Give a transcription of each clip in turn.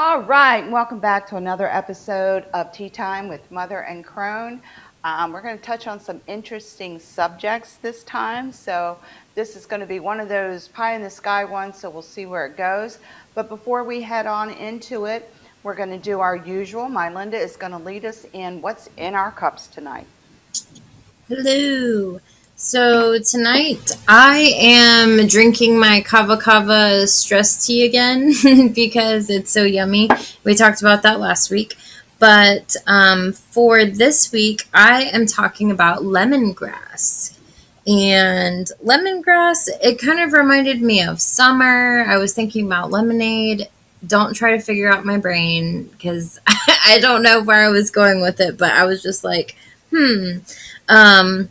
All right, welcome back to another episode of Tea Time with Mother and Crone. We're going to touch on some interesting subjects this time. So, this is going to be one of those pie in the sky ones, so we'll see where it goes. But before we head on into it, we're going to do our usual. Mylinda is going to lead us in what's in our cups tonight. Hello. So tonight I am drinking my kava kava stress tea again because it's so yummy. We talked about that last week. But for this week, I am talking about lemongrass. And lemongrass, it kind of reminded me of summer. I was thinking about lemonade. Don't try to figure out my brain because I don't know where I was going with it, but I was just like, hmm. Um,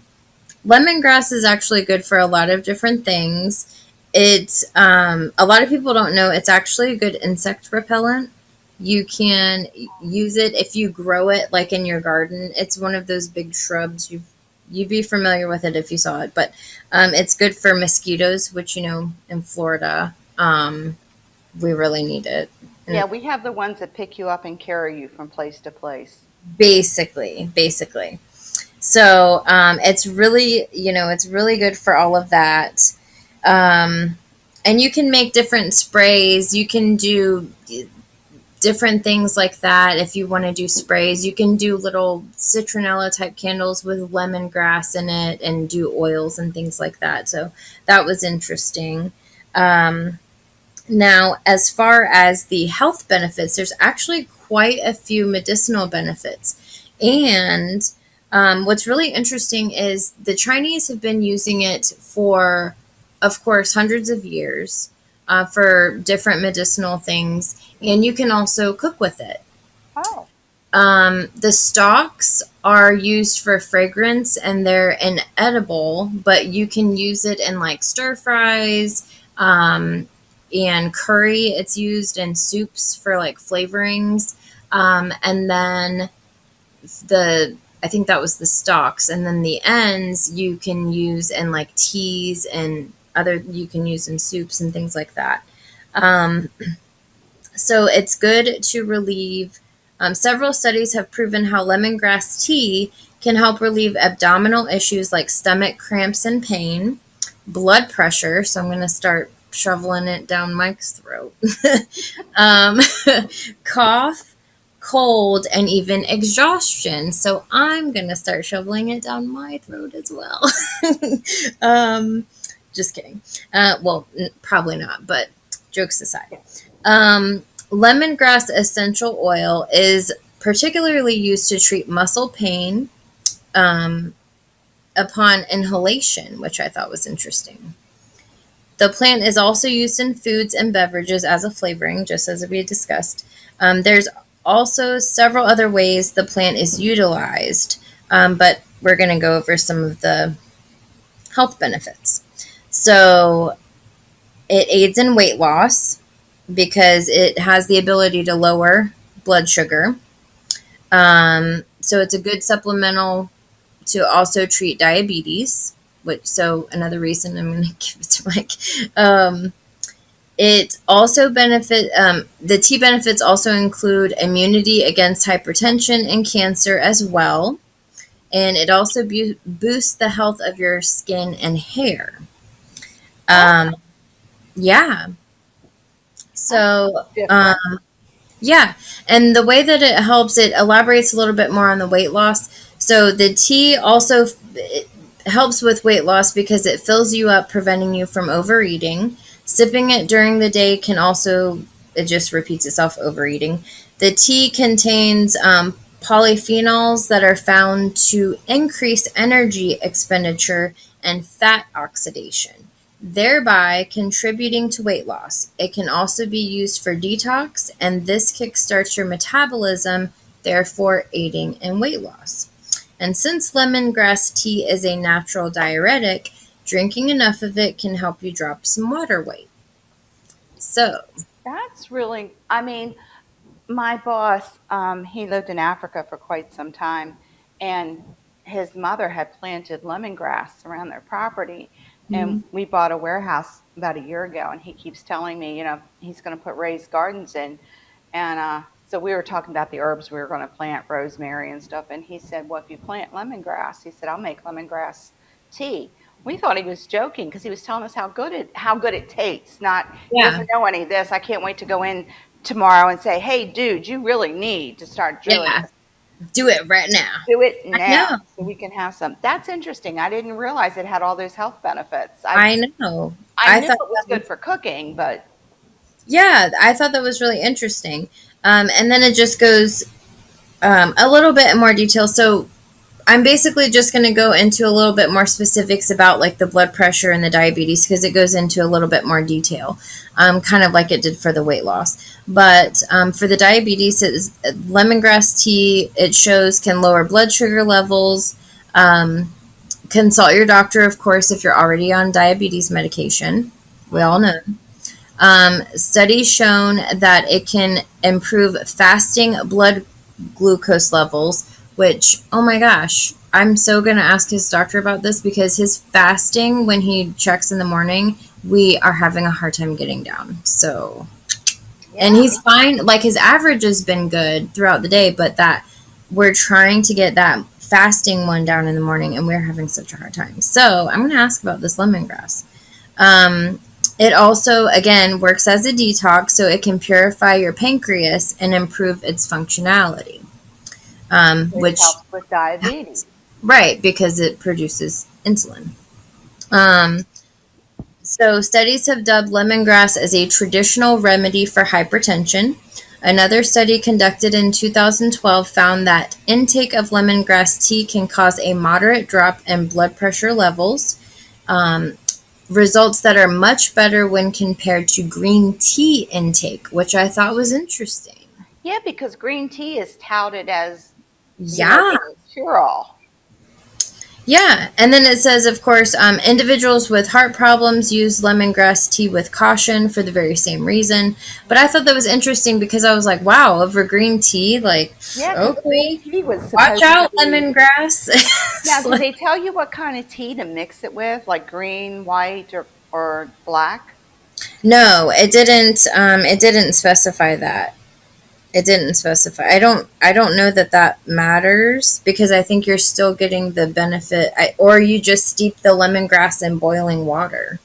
Lemongrass is actually good for a lot of different things. It's a lot of people don't know it's actually a good insect repellent. You can use it if you grow it like in your garden. It's one of those big shrubs. You'd be familiar with it if you saw it, but it's good for mosquitoes, which in Florida we really need it. Yeah, And we have the ones that pick you up and carry you from place to place. basically. So it's really good for all of that. Um, and you can make different sprays. You can do different things like that if you want to do sprays. You can do little citronella type candles with lemongrass in it and do oils and things like that. So that was interesting. Um, Now, as far as the health benefits, there's actually quite a few medicinal benefits. And what's really interesting is the Chinese have been using it for, of course, hundreds of years for different medicinal things. And you can also cook with it. Oh, The stalks are used for fragrance and they're inedible, but you can use it in like stir fries and curry. It's used in soups for like flavorings. And then I think that was the stalks. And then the ends you can use in like teas and you can use in soups and things like that. Um, so it's good to relieve. Several studies have proven how lemongrass tea can help relieve abdominal issues like stomach cramps and pain, blood pressure. So I'm going to start shoveling it down Mike's throat. um, Cough, cold, and even exhaustion. So I'm going to start shoveling it down my throat as well. um, just kidding. Probably not, but jokes aside. Lemongrass essential oil is particularly used to treat muscle pain um, upon inhalation, which I thought was interesting. The plant is also used in foods and beverages as a flavoring, just as we had discussed. There's also several other ways the plant is utilized, but we're going to go over some of the health benefits. So, it aids in weight loss because it has the ability to lower blood sugar. So it's a good supplemental to also treat diabetes, which so another reason I'm going to give it to Mike. It also the tea benefits also include immunity against hypertension and cancer as well, and it also boosts the health of your skin and hair. oh, Um, yeah. that's So different. yeah, and the way that it helps, it elaborates a little bit more on the weight loss. So the tea also it helps with weight loss because it fills you up, preventing you from overeating. Sipping it during the day can also, it just repeats itself, overeating. The tea contains polyphenols that are found to increase energy expenditure and fat oxidation, thereby contributing to weight loss. It can also be used for detox, and this kickstarts your metabolism, therefore aiding in weight loss. And since lemongrass tea is a natural diuretic, drinking enough of it can help you drop some water weight. So, That's really, I mean, my boss, he lived in Africa for quite some time, and his mother had planted lemongrass around their property. And mm, we bought a warehouse about a year ago, and he keeps telling me, he's going to put raised gardens in. And so we were talking about the herbs we were going to plant, rosemary and stuff. And he said, "Well, if you plant lemongrass," he said, "I'll make lemongrass tea." We thought he was joking because he was telling us how good it tastes. Not he Yeah. doesn't know any of this. I can't wait to go in tomorrow and say, "Hey, dude, you really need to start doing Yeah. this. Do it right now. Do it I now know. so we can have some." That's interesting. I didn't realize it had all those health benefits. I I know. I I knew it thought was that good was, for cooking, but yeah, I thought that was really interesting. And then it just goes a little bit in more detail. So I'm basically just going to go into a little bit more specifics about like the blood pressure and the diabetes because it goes into a little bit more detail, kind of like it did for the weight loss. But for the diabetes, lemongrass tea, it shows can lower blood sugar levels. Consult your doctor, of course, if you're already on diabetes medication. We all know. Studies shown that it can improve fasting blood glucose levels, which, oh my gosh, I'm so going to ask his doctor about this because his fasting, when he checks in the morning, we are having a hard time getting down. So, and yeah, he's fine. Like his average has been good throughout the day, but that we're trying to get that fasting one down in the morning and we're having such a hard time. So, I'm going to ask about this lemongrass. Um, it also, again, works as a detox, so it can purify your pancreas and improve its functionality. which Which, helps with diabetes. right, because it produces insulin. Um, so, studies have dubbed lemongrass as a traditional remedy for hypertension. Another study conducted in 2012 found that intake of lemongrass tea can cause a moderate drop in blood pressure levels. Um, Results that are much better when compared to green tea intake, which I thought was interesting. Yeah, because green tea is touted as, Yeah, being a cure-all. yeah. And then it says, of course, individuals with heart problems use lemongrass tea with caution for the very same reason. But I thought that was interesting because I was like, wow, over green tea, like, Yeah, because green okay, tea was watch supposed to out, be. lemongrass. Now, It's did like, they tell you what kind of tea to mix it with, like green, white, or black? no, it didn't. It didn't specify that. It didn't specify. I don't know that that matters because I think you're still getting the benefit or you just steep the lemongrass in boiling water.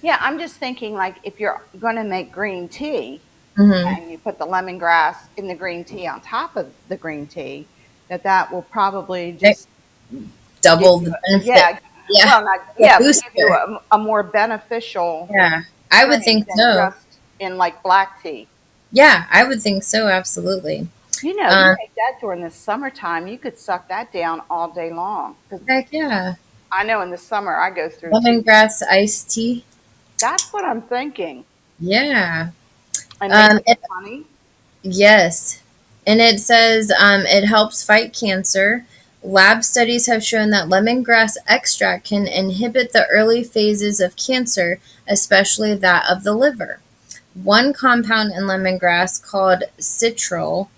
Yeah, I'm just thinking like if you're going to make green tea Mhm. and you put the lemongrass in the green tea on top of the green tea, that will probably It just give double you the a, benefit. yeah, Yeah. well, not, The yeah, but give you booster. a more beneficial Yeah. I would drink think than so. just in like black tea. Yeah, I would think so absolutely. You Um make that during the summertime, you could suck that down all day long. Because heck yeah. I know in the summer I go through tea. Lemongrass iced tea. That's what I'm thinking. Yeah. And mix it It, with honey. yes. And it says it helps fight cancer. Lab studies have shown that lemongrass extract can inhibit the early phases of cancer, especially that of the liver. One compound in lemongrass called citrol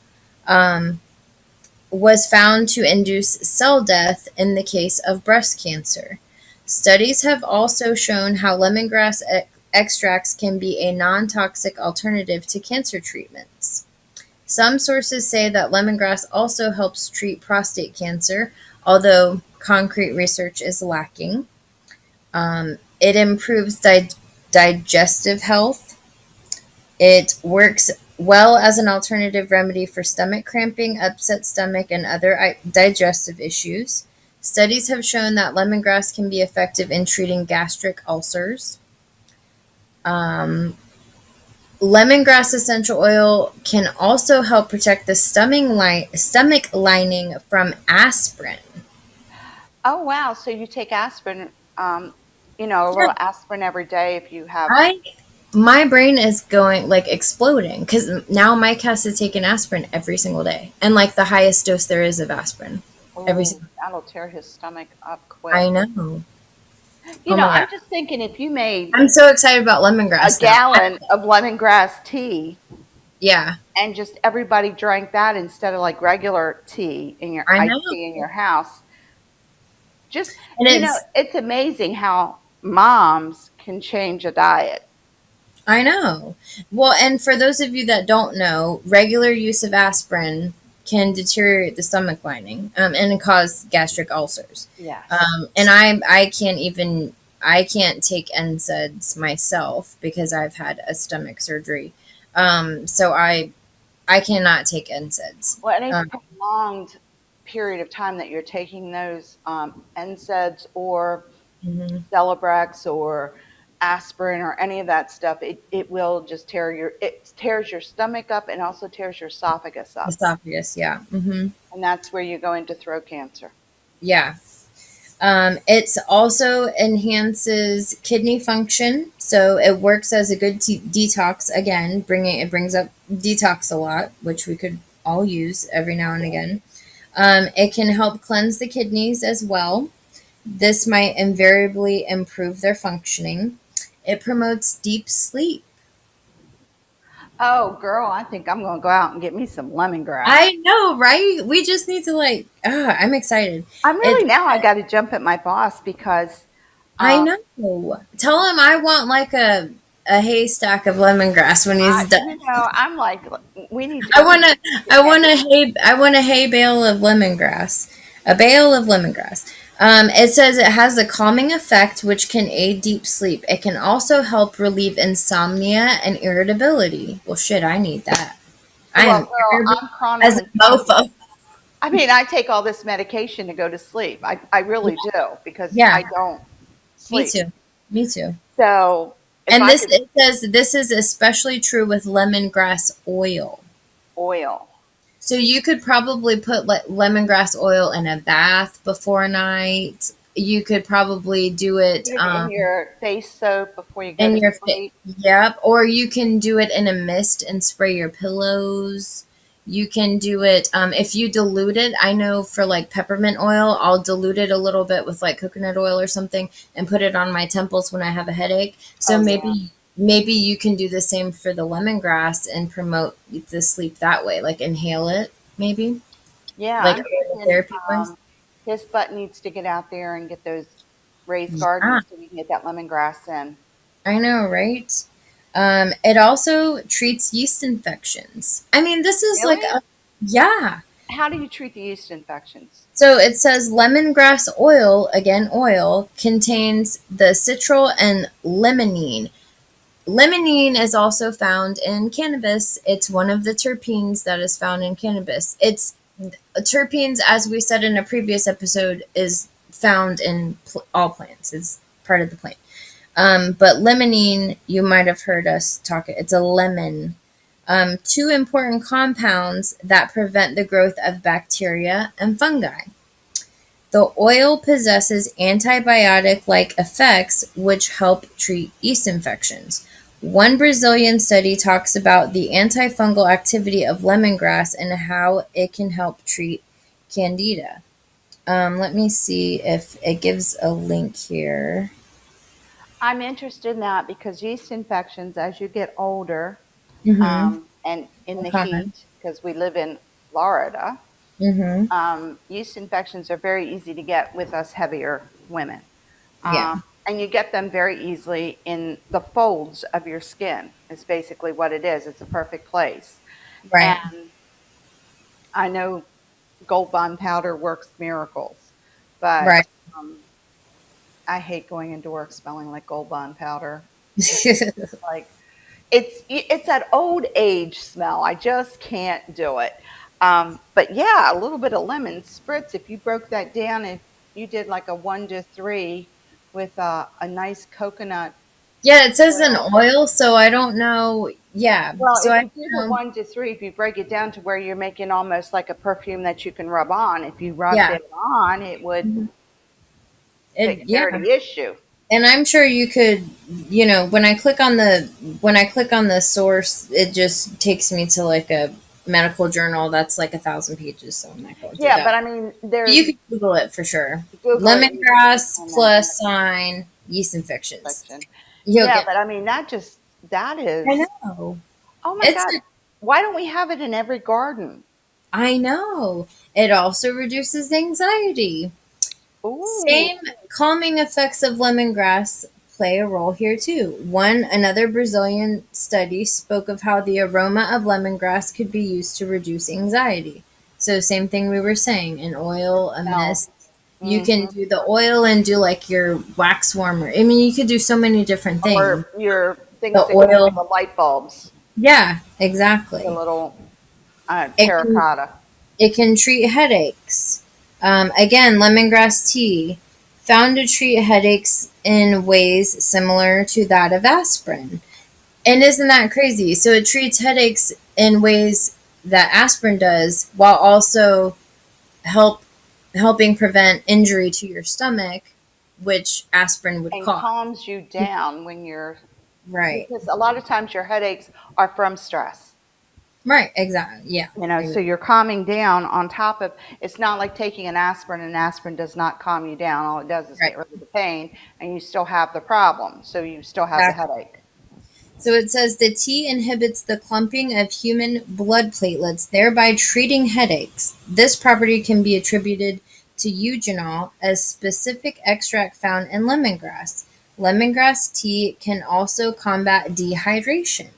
um, was found to induce cell death in the case of breast cancer. Studies have also shown how lemongrass extracts can be a non toxic alternative to cancer treatments. Some sources say that lemongrass also helps treat prostate cancer, although concrete research is lacking. It improves digestive health. It works well as an alternative remedy for stomach cramping, upset stomach, and other digestive issues. Studies have shown that lemongrass can be effective in treating gastric ulcers. Um, Lemongrass essential oil can also help protect the stomach lining from aspirin. Oh, wow. So you take aspirin, a Yeah, little aspirin every day if you have. I my brain is going like exploding because now Mike has to take an aspirin every single day, and like the highest dose there is of aspirin every Oh, single. that'll tear his stomach up quick. I know. You Oh know, my god, I'm just thinking if you made I'm so excited about a lemongrass now. gallon of lemongrass tea Yeah, and just everybody drank that instead of like regular tea in your I iced know, tea in your house, just, and it's it's amazing how moms can change a diet. I know. Well, and for those of you that don't know, regular use of aspirin can deteriorate the stomach lining, and cause gastric ulcers. Yes. And I can't take NSAIDs myself because I've had a stomach surgery. So I cannot take NSAIDs. Well, any prolonged period of time that you're taking those NSAIDs or Mhm. Celebrex or aspirin or any of that stuff, it will just it tears your stomach up and also tears your esophagus up. Esophagus, yeah. And that's where you go into throat cancer. Yeah. It also enhances kidney function, so it works as a good detox. Again, it brings up detox a lot, which we could all use every now and again. It can help cleanse the kidneys as well. This might invariably improve their functioning. It promotes deep sleep. Oh, girl, I think I'm going to go out and get me some lemongrass. I know, right? We just need to I'm excited. I'm It really now I got to jump at my boss because I um, know. Tell him I want like a haystack of lemongrass when he's done. I'm like, we need to I go want to together. I want a hay bale of lemongrass. A bale of lemongrass. It says it has a calming effect which can aid deep sleep. It can also help relieve insomnia and irritability. Well, shit, I need that. I Well, am girl, irritable I'm as chronic a insomnia. mofo. I mean, I take all this medication to go to sleep. I really do because Yeah, I don't me sleep. too. Me too. So if And I this could it says this is especially true with lemongrass oil. oil, So you could probably put lemongrass oil in a bath before a night. You could probably do it put it in your face soap before you go in to your sleep. yep, or you can do it in a mist and spray your pillows. You can do it if you dilute it. I know for like peppermint oil, I'll dilute it a little bit with like coconut oil or something and put it on my temples when I have a headache. So Oh yeah, maybe you can do the same for the lemongrass and promote the sleep that way, like inhale it maybe, yeah. like I'm thinking aromatherapy wise. his butt needs to get out there and get those raised gardens so we can get that lemongrass in. I know, right? It also treats yeast infections. I mean, this is like Really? yeah. How do you treat the yeast infections? So it says lemongrass oil, again, oil, contains the citral and limonene. Limonene is also found in cannabis. It's one of the terpenes that is found in cannabis. It's terpenes, as we said in a previous episode, is found in all plants. It's part of the plant. But limonene, you might have heard us talk. It's a lemon. Two important compounds that prevent the growth of bacteria and fungi. The oil possesses antibiotic-like effects which help treat yeast infections. One Brazilian study talks about the antifungal activity of lemongrass and how it can help treat candida. Let me see if it gives a link here. I'm interested in that because yeast infections, as you get older, Mm-hmm. and in the Common. heat, because we live in Florida, Mm-hmm. yeast infections are very easy to get with us heavier women. Yeah. And you get them very easily in the folds of your skin, is basically what it is. It's a perfect place. Right. And I know Gold Bond powder works miracles, but Right. um, I hate going into work smelling like Gold Bond powder. It's like it's that old age smell. I just can't do it. But yeah, a little bit of lemon spritz. If you broke that down, if you did like a 1 to 3 with a nice coconut Yeah, it says an oil. oil, so I don't know. Yeah. Well, So if I you did a don't know. 1 to 3, if you break it down to where you're making almost like a perfume that you can rub on, if you rubbed Yeah. it on, it would Mhm. It take care of yeah. the issue. And I'm sure you could, when I click on the source, it just takes me to like a medical journal that's like 1,000 pages, so I'm not going through Yeah, but that. I mean, But you there's could Google it for sure. Google it and you can Lemongrass find that plus sign yeast infections. infection. You'll Yeah, get. but I mean, that I is, know. oh my It's God, why don't we have it in every garden? I know. It also reduces anxiety. Ooh, Same calming effects of lemongrass play a role here too. Another Brazilian study spoke of how the aroma of lemongrass could be used to reduce anxiety. So same thing we were saying, an oil, a Smell. mist. You can Hmm. do the oil and do like your wax warmer. I mean, you could do so many different things. Or your things The that go on oil, the light bulbs, yeah, the exactly. little It can terracotta. It can treat headaches. Again, lemongrass tea found to treat headaches in ways similar to that of aspirin. And isn't that crazy? So it treats headaches in ways that aspirin does, while also help helping prevent injury to your stomach, which aspirin would And cause. calms you down when you're, Right. because a lot of times your headaches are from stress. Right. Exactly. Yeah. So you're calming down on top of, it's not like taking an aspirin, and aspirin does not calm you down. All it does is Right. get rid of the pain, and you still have the problem. So you still have the Exactly. headache. So it says the tea inhibits the clumping of human blood platelets, thereby treating headaches. This property can be attributed to eugenol, a specific extract found in lemongrass. Lemongrass tea can also combat dehydration.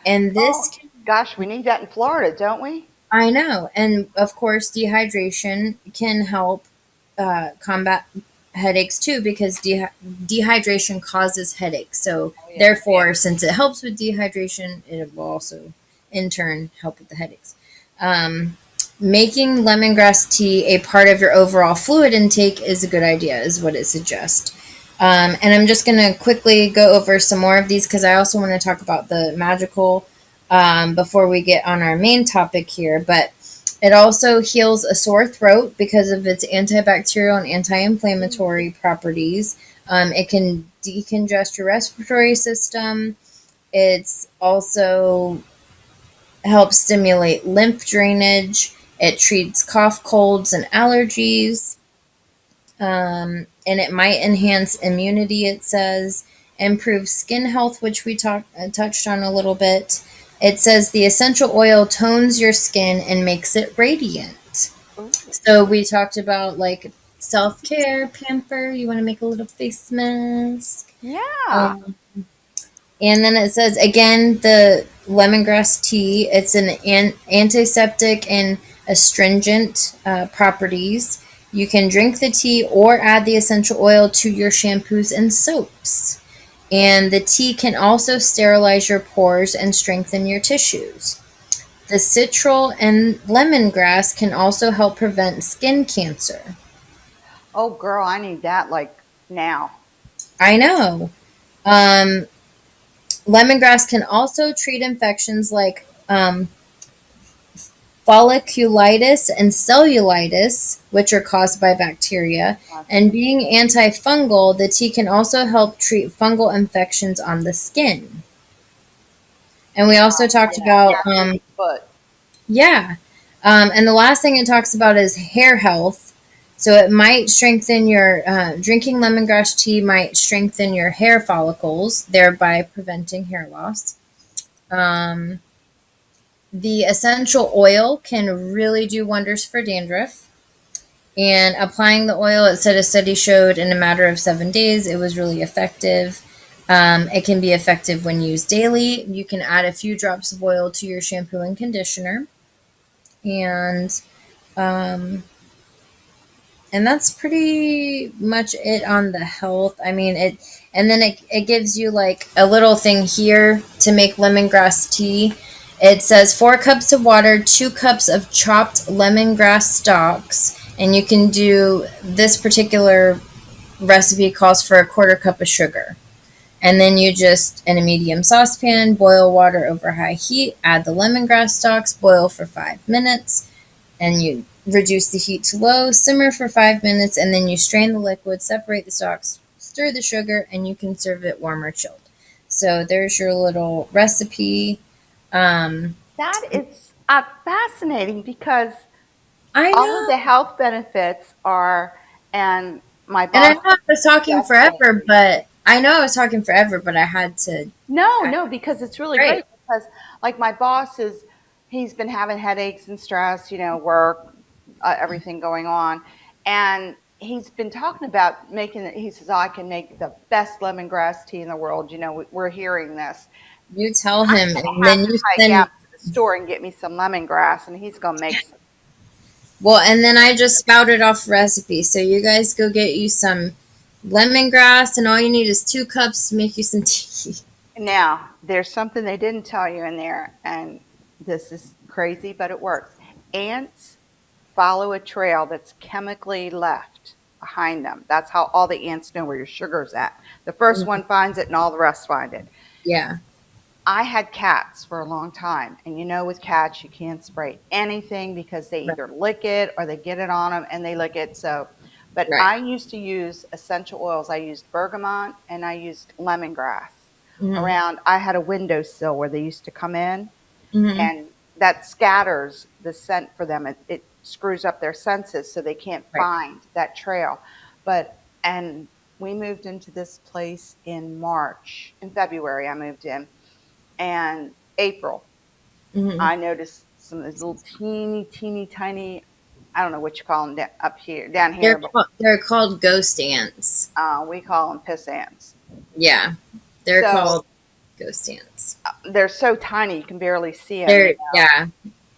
And this Oh, can, gosh, we need that in Florida, don't we? I know, and of course, dehydration can help combat headaches too because dehydration causes headaches. So, Oh, yeah. therefore, since it helps with dehydration, it will also in turn help with the headaches. Um, Making lemongrass tea a part of your overall fluid intake is a good idea, is what it suggests. And I'm just going to quickly go over some more of these because I also want to talk about the magical before we get on our main topic here. But it also heals a sore throat because of its antibacterial and anti inflammatory properties. It can decongest your respiratory system. It's also helps stimulate lymph drainage. It treats cough, colds, and allergies. And it might enhance immunity, it says, improve skin health, which we touched on a little bit. It says the essential oil tones your skin and makes it radiant. Ooh. So we talked about like self care, pamper. You want to make a little face mask. Yeah. Um, and then it says again the lemongrass tea. It's antiseptic and astringent properties. You can drink the tea or add the essential oil to your shampoos and soaps. And the tea can also sterilize your pores and strengthen your tissues. The citral and lemongrass can also help prevent skin cancer. Oh, girl, I need that like now. I know. Um, Lemongrass can also treat infections like folliculitis and cellulitis, which are caused by bacteria. And being antifungal, the tea can also help treat fungal infections on the skin. And we also talked Yeah, about, acne, foot. yeah. And the last thing it talks about is hair health. So it might strengthen drinking lemongrass tea might strengthen your hair follicles, thereby preventing hair loss. Um, The essential oil can really do wonders for dandruff. And applying the oil, it said a study showed in a matter of 7 days, it was really effective. It can be effective when used daily. You can add a few drops of oil to your shampoo and conditioner. And um, and that's pretty much it on the health. I mean, and then it gives you like a little thing here to make lemongrass tea. It says 4 cups of water, 2 cups of chopped lemongrass stalks, and you can do this particular recipe calls for a 1/4 cup of sugar. And then you just, in a medium saucepan, boil water over high heat, add the lemongrass stalks, boil for 5 minutes, and you reduce the heat to low, simmer for 5 minutes, and then you strain the liquid, separate the stalks, stir the sugar, and you can serve it warm or chilled. So there's your little recipe. Um, That is fascinating because I all of know, the health benefits are, and my and I boss know I was talking suggested. forever, but I know I was talking forever, but I had to. No, no, because it's really Great. great. Because like my boss he's been having headaches and stress, work, everything going on, and he's been talking about making it. He says, "Oh, I can make the best lemongrass tea in the world." You know, we're hearing this. You tell I'm him, going and to have then to you hike out send. to the store and get me some lemongrass, and he's going to make some. Well, and then I just spouted off recipes. So you guys go get you some lemongrass, and all you need is 2 cups to make you some tea. Now, there's something they didn't tell you in there, and this is crazy, but it works. Ants follow a trail that's chemically left behind them. That's how all the ants know where your sugar's at. The first one finds it, and all the rest find it. Yeah. I had cats for a long time, and you know, with cats, you can't spray anything because they Right. either lick it or they get it on them and they lick it. So, but Right. I used to use essential oils. I used bergamot and I used lemongrass Hmm. around. I had a windowsill where they used to come in, Hmm. and that scatters the scent for them. It screws up their senses so they can't Right. find that trail. But, and we moved into this place in March, in February, I moved in, and April, Hmm. I noticed some of these little teeny tiny, I don't know what you call them up here, down here, but They're called ghost ants. we call them piss ants. Yeah, they're So called ghost ants. they're so tiny you can barely see them, you They're know. yeah.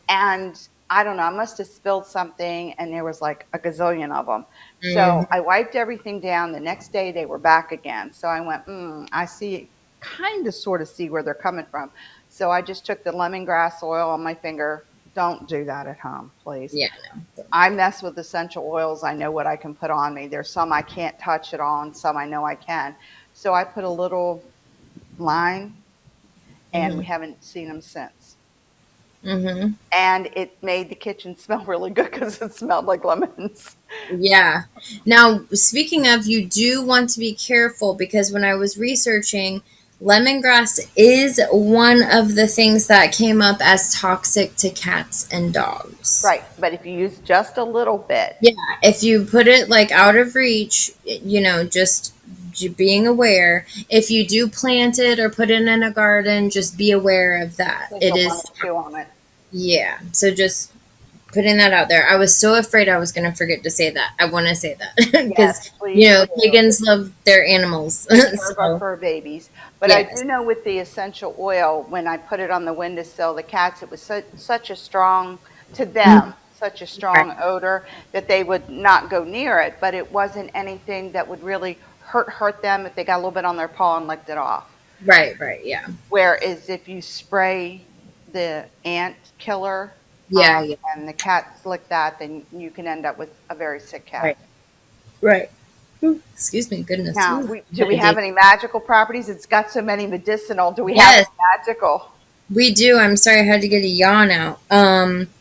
And I don't know, I must have spilled something, and there was like a gazillion of them. So Hmm. I wiped everything down. The next day they were back again. So I went, I see, kind of sort of see where they're coming from. So I just took the lemongrass oil on my finger. Don't do that at home, please. Yeah, no, don't do I mess with essential oils. I know what I can put on me. There's some I can't touch at all, and some I know I can. So I put a little line, and we that. haven't seen them since. Hmm. Hmm. And it made the kitchen smell really good because it smelled like lemons. Yeah. Now, speaking of, you do want to be careful because when I was researching, lemongrass is one of the things that came up as toxic to cats and dogs. Right. But if you use just a little bit, Yeah, if you put it like out of reach, just being aware. If you do plant it or put it in a garden, just be aware of that. because It you'll want is, to chew on it. yeah. So just putting that out there. I was so afraid I was going to forget to say that. I want to say that Yes, because please do. pagans love their animals. Take care of our So fur babies. But I yes. do know with the essential oil, when I put it on the windowsill, the cats, it was such a strong, to them, such a Right, strong odor that they would not go near it. But it wasn't anything that would really hurt them if they got a little bit on their paw and licked it off. right, right. Yeah, Whereas if you spray the ant killer, yeah, yeah. and the cats lick that, then you can end up with a very sick cat. Right, right. Ooh, excuse me, goodness. Now, Ooh, do we had a have day. any magical properties? It's got so many medicinal. Do we have Yes, any magical? we do. I'm sorry, I had to get a yawn out.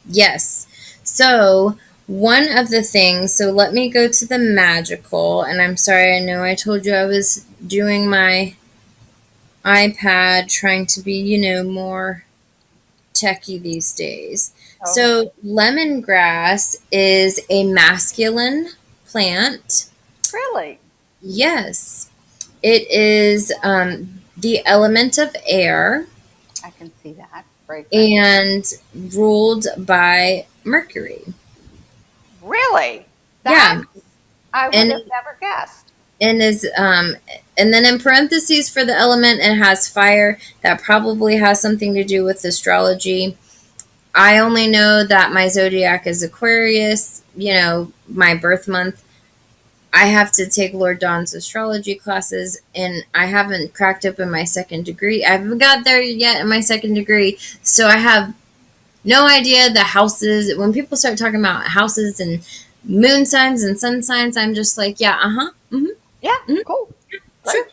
Yes. So one of the things. So let me go to the magical. And I'm sorry. I know I told you I was doing my iPad, trying to be, more techie these days. Oh, So lemongrass is a masculine plant. really? Yes, it is the element of air I can see that. Right there. and ruled by Mercury. Really? That Yeah, I would and have never guessed. and is and then in parentheses for the element, it has fire. That probably has something to do with astrology. I only know that my zodiac is Aquarius. My birth month. I have to take Lord Don's astrology classes, and I haven't cracked up in my second degree. I haven't got there yet in my second degree, so I have no idea the houses. When people start talking about houses and moon signs and sun signs, I'm just like, yeah, Yeah, hmm cool. sure, Great.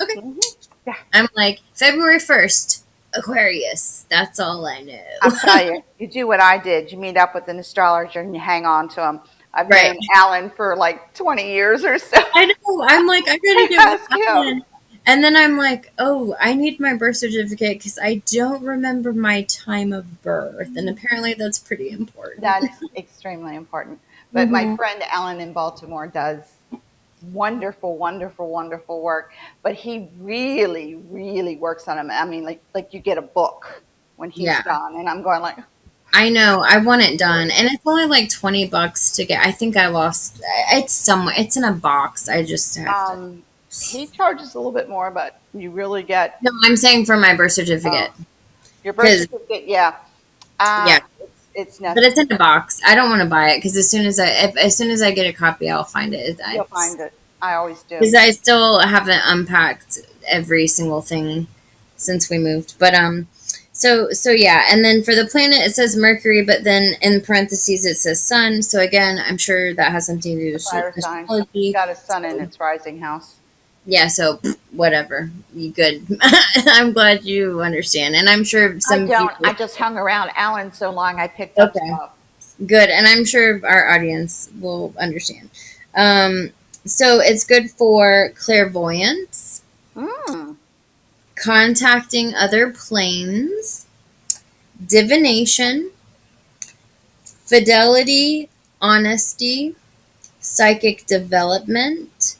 okay. hmm Yeah, I'm like February 1st, Aquarius. That's all I I'll know. tell you, you do what I did. You meet up with an astrologer and you hang on to him. I've Right. known Alan for like 20 years or so. I know. I'm like, I gotta I get with ask him. Alan. And then I'm like, oh, I need my birth certificate because I don't remember my time of birth. And apparently that's pretty important. That's extremely important. But my Hmm. friend Alan in Baltimore does wonderful, wonderful, wonderful work. But he really, really works on them. I mean, like you get a book when he's Yeah. done, and I'm going like, I know. I want it done, and it's only like $20 to get. I think I lost. It's somewhere. It's in a box. I just have to. Um, he charges a little bit more, but you really get No, I'm saying for my birth uh, certificate your birth because certificate. Yeah, yeah, it's but it's necessary. in a box. I don't want to buy it because as soon as I get a copy, I'll find it. You'll find it. I always do. Because I still haven't unpacked every single thing since we moved. But so yeah, and then for the planet it says Mercury, but then in parentheses it says Sun. So again, I'm sure that has something to do The with fire sign. It's astrology. got a sun in So, its rising house. yeah, so whatever. You good. I'm glad you understand. And I'm sure I some don't. people I just hung around Alan so long I picked up okay. stuff. Good. And I'm sure our audience will understand. Um so it's good for clairvoyance, Mm. contacting other planes, divination, fidelity, honesty, psychic development.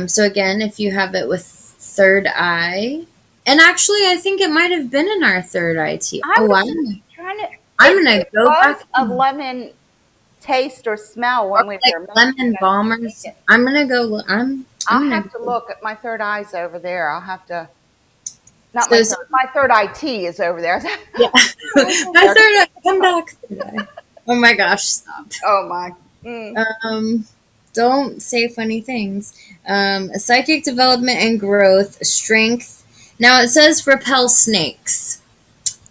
So, again, if you have it with third eye, and actually, I think it might have been in our third eye tea. I Oh, was trying to. I'm It, gonna it go was back a lemon taste or smell or when we like were married. lemon I didn't take bombers. it. I'm gonna go. I'm I'll gonna have to go. look at my third eye's over there. I'll have to. Not my So third. My third eye tea is over there. yeah, Guys over my there. third eye. Come back. Third eye. Oh my gosh! Stop. Oh my. Mm. Um, don't say funny things. Psychic development and growth, strength. Now it says repel snakes.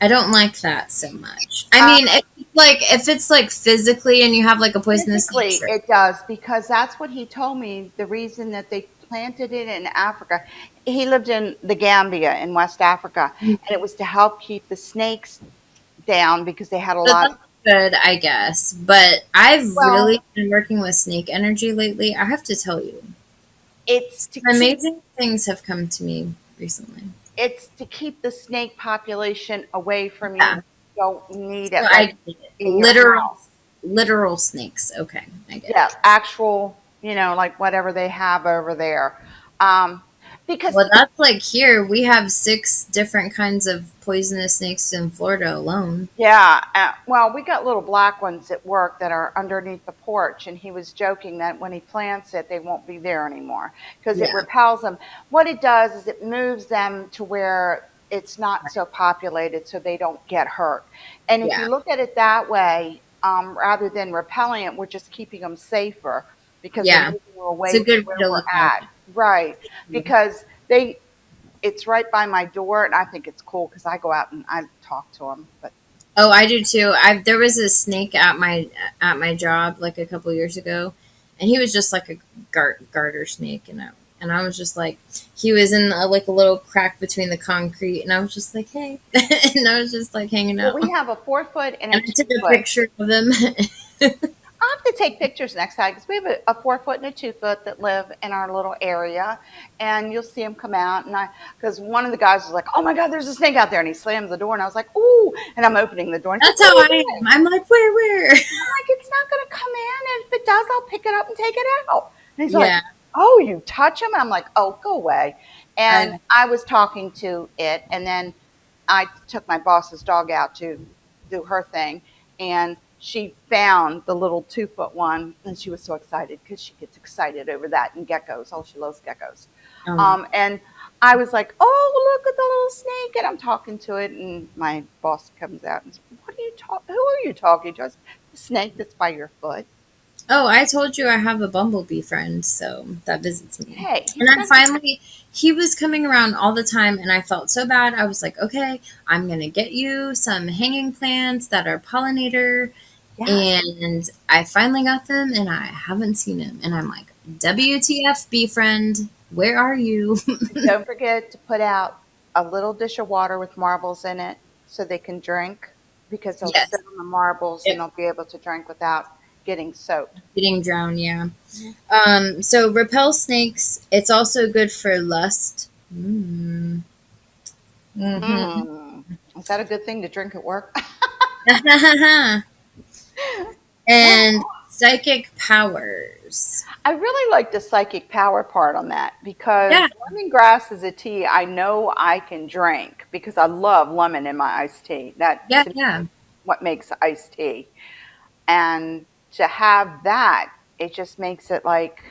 I don't like that so much. I Uh, mean, if it's like physically and you have like a poisonous snake, Physically, sure. it does because that's what he told me. The reason that they planted it in Africa, he lived in the Gambia in West Africa, and it was to help keep the snakes down because they had a So lot. that's good, I guess. But I've Well, really been working with snake energy lately. I have to tell you, it's to some keep amazing things have come to me recently. the snake population away from you. Yeah, You don't need so it like I get it. in your house. Literal snakes. Okay, I get Yeah, it. actual, like whatever they have over there. Um, because Well, that's like here. We have 6 different kinds of poisonous snakes in Florida alone. Yeah, well, we got little black ones at work that are underneath the porch, and he was joking that when he plants it, they won't be there anymore because it Yeah, repels them. What it does is it moves them to where it's not so populated so they don't get hurt. And if yeah, you look at it that way, rather than repelling it, we're just keeping them safer because we're yeah. moving them It's away a from good way where to we're look at at. Right. it. Because it's right by my door, and I think it's cool because I go out and I talk to them. But Oh, I do too. There was a snake at my job like a couple years ago, and he was just like a garter snake, and I was just like, he was in like a little crack between the concrete, and I was just like, hey, and I was just like hanging well, out, we have a 4 foot and a and I took two a foot. picture of him. I'll have to take pictures next time because we have a 4 foot and a 2 foot that live in our little area, and you'll see them come out. And because one of the guys was like, "Oh my God, there's a snake out there," and he slams the door, and I was like, "Ooh!" And I'm opening the door, and he's like, That's "What how are you I am. doing?" I'm like, where? I'm like, "It's not going to come in, and if it does, I'll pick it up and take it out." And he's like, Yeah, "Oh, you touch him?" And I'm like, "Oh, go away." And I I was talking to it, and then I took my boss's dog out to do her thing, and she found the little 2 foot one, and she was so excited because she gets excited over that and geckos. Oh, she loves geckos. um, And I was like, "Oh, look at the little snake!" And I'm talking to it, and my boss comes out and says, "What are you talking? Who are you talking to?" I said, "The snake that's by your foot." Oh, I told you I have a bumblebee friend, so that visits me. Hey, And he's then gonna. finally, he was coming around all the time, and I felt so bad. I was like, okay, I'm going to get you some hanging plants that are pollinator. Yes. And I finally got them, and I haven't seen him. And I'm like, WTF, bee friend, where are you? Don't forget to put out a little dish of water with marbles in it so they can drink because they'll Yes. sit on the marbles and Yep. they'll be able to drink without getting soaked. Getting drowned, yeah. Mhm. So repel snakes. It's also good for lust. Mm. Mm-hmm. Is that a good thing to drink at work? And psychic powers. I really like the psychic power part on that because Yeah, lemongrass is a tea I know I can drink because I love lemon in my iced tea. That yeah, to me yeah. what makes iced tea. And to have that, it just makes it like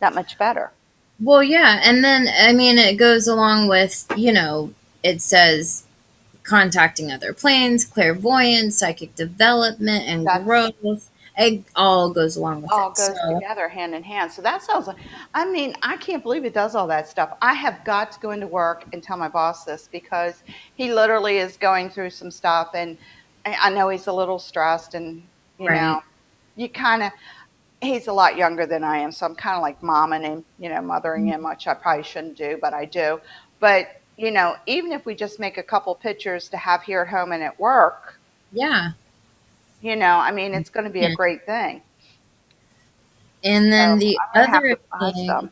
that much better. Well, yeah, and then I mean it goes along with, it says contacting other planes, clairvoyance, psychic development, and That's growth. It all goes along with all it. goes So, together hand in hand. So that sounds like, I mean, I can't believe it does all that stuff. I have got to go into work and tell my boss this because he literally is going through some stuff, and I know he's a little stressed, and right. you kind of, he's a lot younger than I am, so I'm kind of like momming him, mothering him, which I probably shouldn't do, but I do. But, even if we just make a couple pictures to have here at home and at work, Yeah. I mean, it's going to be a Yeah. great thing. And So then the I'm going to have other to buy thing, some.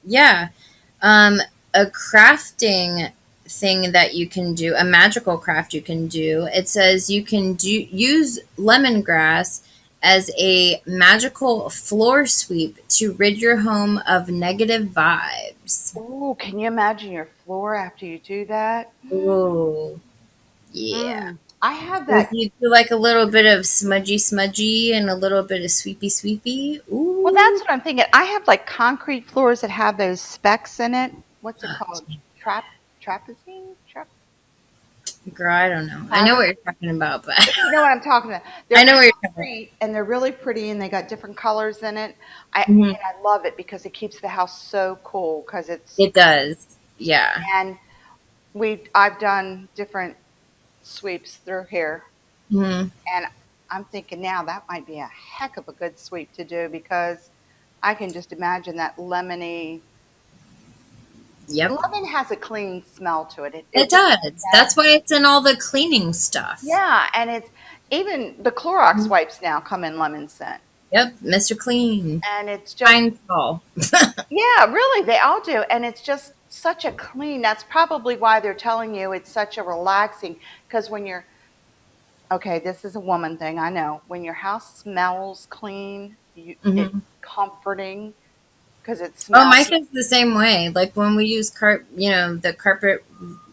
yeah, a crafting thing that you can do, a magical craft you can do. It says you can use lemongrass as a magical floor sweep to rid your home of negative vibes. Ooh, can you imagine your floor after you do that? Oh, yeah. I have If that. you do like a little bit of smudgy smudgy and a little bit of sweepy sweepy, Well, ooh, that's what I'm thinking. I have like concrete floors that have those specks in it. What's it called? Trapezoing? girl, I don't know. I know what Pattern? you're talking about, but But you know what I'm talking about. I They're know what you're talking about. concrete and they're really pretty and they got different colors in it. Mhm. And I love it because it keeps the house so cool because it's It does. Yeah. and I've done different sweeps through here, Mhm. and I'm thinking now that might be a heck of a good sweep to do because I can just imagine that lemony. Yep. Lemon has a clean smell to it. It It just does. has, That's why it's in all the cleaning stuff. yeah, and it's even the Clorox wipes now come in lemon scent, Yep, Mr. Clean. and it's just Pine Sol. yeah, really they all do, and it's just such a clean. That's probably why they're telling you it's such a relaxing because when you're okay, this is a woman thing, I know. When your house smells clean, it's Hmm. comforting because it Oh, smells. my kid's the same way. Like when we use the carpet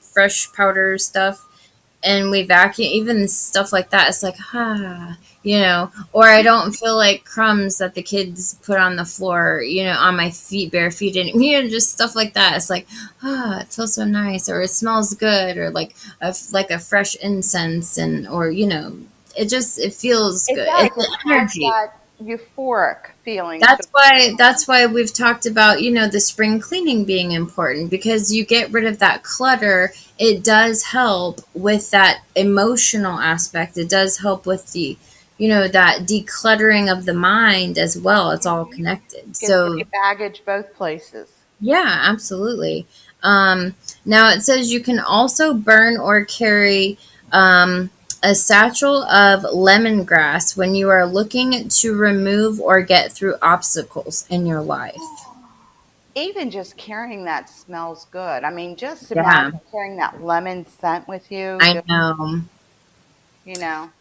fresh powder stuff, and we vacuum, even stuff like that. It's like, or I don't feel like crumbs that the kids put on the floor, on my feet, bare feet, and just stuff like that. It's like, it feels so nice, or it smells good, or like a fresh incense, and or it feels It good. does. It's It the has energy. that euphoric feeling to That's why we've talked about, the spring cleaning being important because you get rid of that clutter. It does help with that emotional aspect. It does help with that decluttering of the mind as well. It's all Mhm. connected. Gets rid So, of baggage both places. yeah, absolutely. Now it says you can also burn or carry a satchel of lemongrass when you are looking to remove or get through obstacles in your life. Even just carrying that smells good. I mean, just Yeah, imagine carrying that lemon scent with you. I Just, know. you know.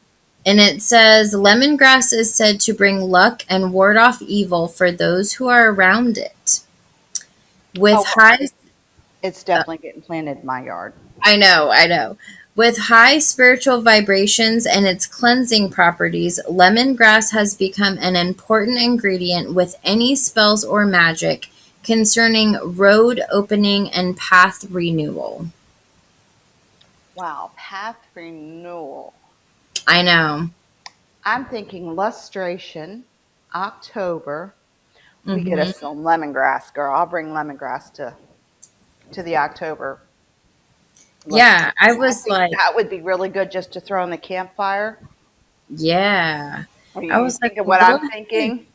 And it says lemongrass is said to bring luck and ward off evil for those who are around it. With Oh, well, high it's definitely getting planted in my yard. I know. With high spiritual vibrations and its cleansing properties, lemongrass has become an important ingredient with any spells or magic concerning road opening and path renewal. Wow, path renewal. I know. I'm thinking lustration, October. We get Hmm. us some lemongrass, girl. I'll bring lemongrass to the October Yeah, lustration. I I was think like, that would be really good just to throw in the campfire. yeah. Are I you was like, thinking well, what go I'm ahead. thinking?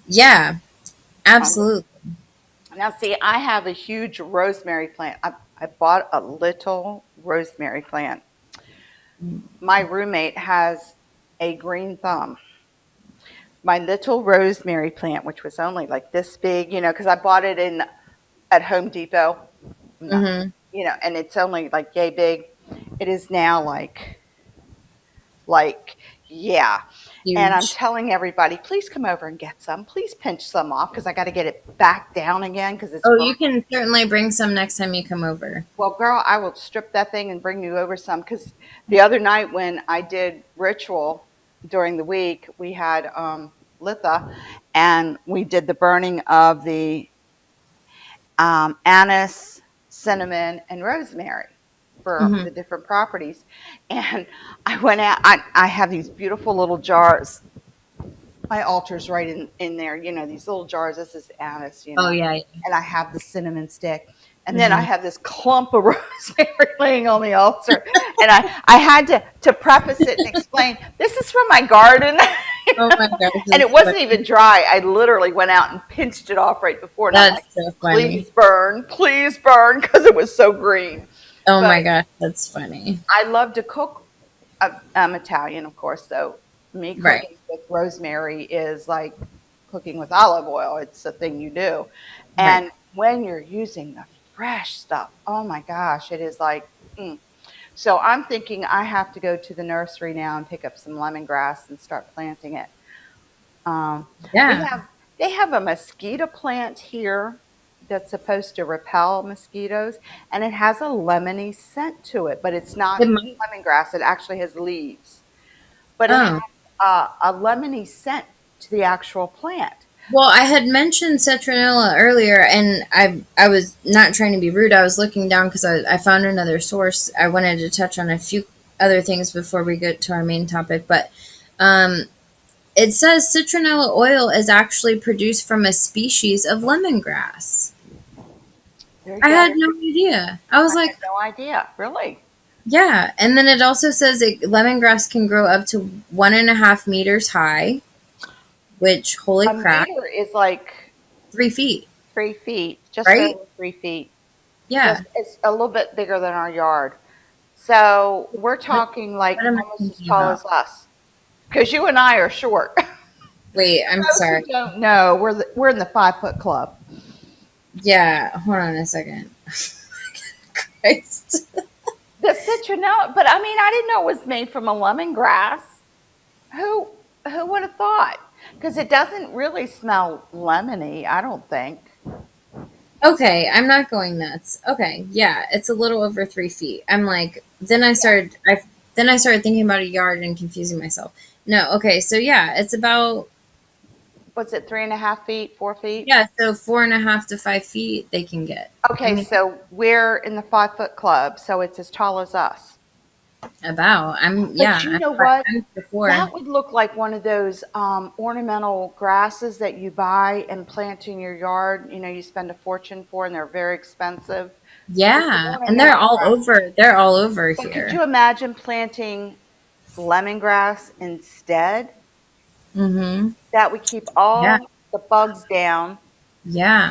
Yeah, Um, absolutely. Now, see, I have a huge rosemary plant. I bought a little rosemary plant. My roommate has a green thumb. My little rosemary plant, which was only like this big, because I bought it in at Home Depot. I'm not, Hmm. and it's only like yay big. It is now like, yeah. And I'm Huge. telling everybody, please come over and get some. Please pinch some off because I got to get it back down again because it's Oh, burnt. you can certainly bring some next time you come over. Well, girl, I will strip that thing and bring you over some because the other night when I did ritual during the week, we had Litha and we did the burning of the anise, cinnamon, and rosemary for Hmm. the different properties. And I went out, I have these beautiful little jars. My altar's right in there, these little jars. This is anise, Oh yeah. and I have the cinnamon stick. And then I Hmm. have this clump of rosemary laying on the altar. And I had to preface it and explain, this is from my garden. Oh my gosh, And it that's wasn't funny. even dry. I literally went out and pinched it off right before. And I'm That's like, so funny. please burn, because it was so green. Oh But my gosh, that's funny. I love to cook. I'm Italian, of course, so me Right. cooking with rosemary is like cooking with olive oil. It's a thing you do. Right. And when you're using the fresh stuff, oh my gosh, it is like, mm. So I'm thinking I have to go to the nursery now and pick up some lemongrass and start planting it. Um, they Yeah. have they have a mosquito plant here that's supposed to repel mosquitoes, and it has a lemony scent to it, but it's not It might. lemongrass. It actually has leaves, but it has Oh. a lemony scent to the actual plant. Well, I had mentioned citronella earlier, and I was not trying to be rude. I was looking down because I found another source. I wanted to touch on a few other things before we get to our main topic, but um, it says citronella oil is actually produced from a species of lemongrass. There you I go. had no idea. I I was had like, no idea, really. yeah. And then it also says lemongrass can grow up to 1.5 meters high, which, holy A crap, meter is like 3 feet, 3 feet, just right? over 3 feet. Yeah. Just it's a little bit bigger than our yard. So we're What, talking like what am I almost as thinking tall about? as us. Because you and I are short. Wait, I'm Those who sorry. don't know, we're in the 5 foot club. Yeah, hold on a second. Christ. The citronella, but I mean, I didn't know it was made from a lemongrass. Who who would have thought? Because it doesn't really smell lemony, I don't think. Okay, I'm not going nuts. Okay, yeah, it's a little over 3 feet. I'm like, then I started thinking about a yard and confusing myself. No, okay, so yeah, it's about, Was it 3.5 feet, 4 feet? yeah, so 4.5 to 5 feet they can get. I Okay, mean, so we're in the 5 foot club, so it's as tall as us. But you I'm know what? before. That would look like one of those ornamental grasses that you buy and plant in your yard. You spend a fortune for, and they're very expensive. It's an Yeah, and ornamental grass. they're all over But could here. you imagine planting lemongrass instead? Mm-hmm. That would keep Yeah, all the bugs down.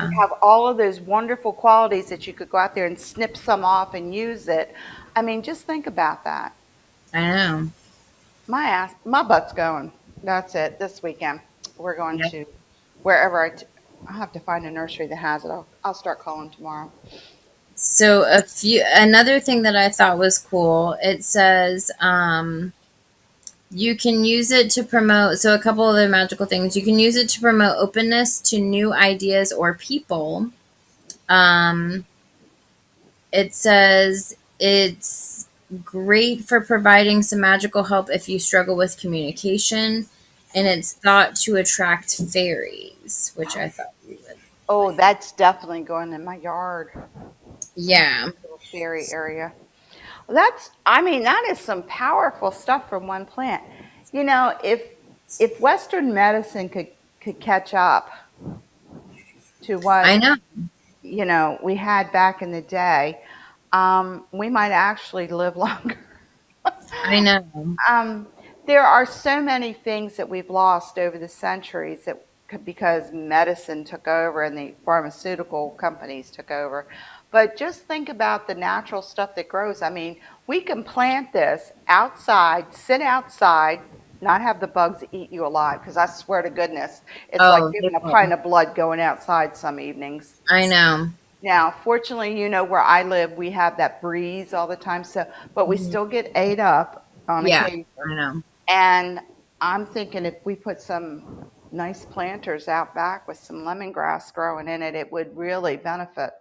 You yeah, have all of those wonderful qualities that you could go out there and snip some off and use it. I mean, just think about that. I know. My butt's going. That's it. This weekend, we're going Yeah. to wherever I have to find a nursery that has it. I'll start calling tomorrow. So another thing that I thought was cool, it says you can use it to promote, so a couple other magical things. You can use it to promote openness to new ideas or people. Um it says it's great for providing some magical help if you struggle with communication, and it's thought to attract fairies, which I thought we would Oh, like. that's definitely going in my yard. Yeah. Little fairy area. I mean, that is some powerful stuff from one plant. If Western medicine could catch up to what I know. we had back in the day, we might actually live longer. I know. Um, there are so many things that we've lost over the centuries because medicine took over and the pharmaceutical companies took over. But just think about the natural stuff that grows. I mean, we can plant this outside, sit outside, not have the bugs eat you alive. Because I swear to goodness, it's like Oh, they giving a will. pint of blood going outside some evenings. I know. Now, fortunately, where I live, we have that breeze all the time. But we Mhm. still get ate up on Yeah, occasion. I know. And I'm thinking if we put some nice planters out back with some lemongrass growing in it, it would really benefit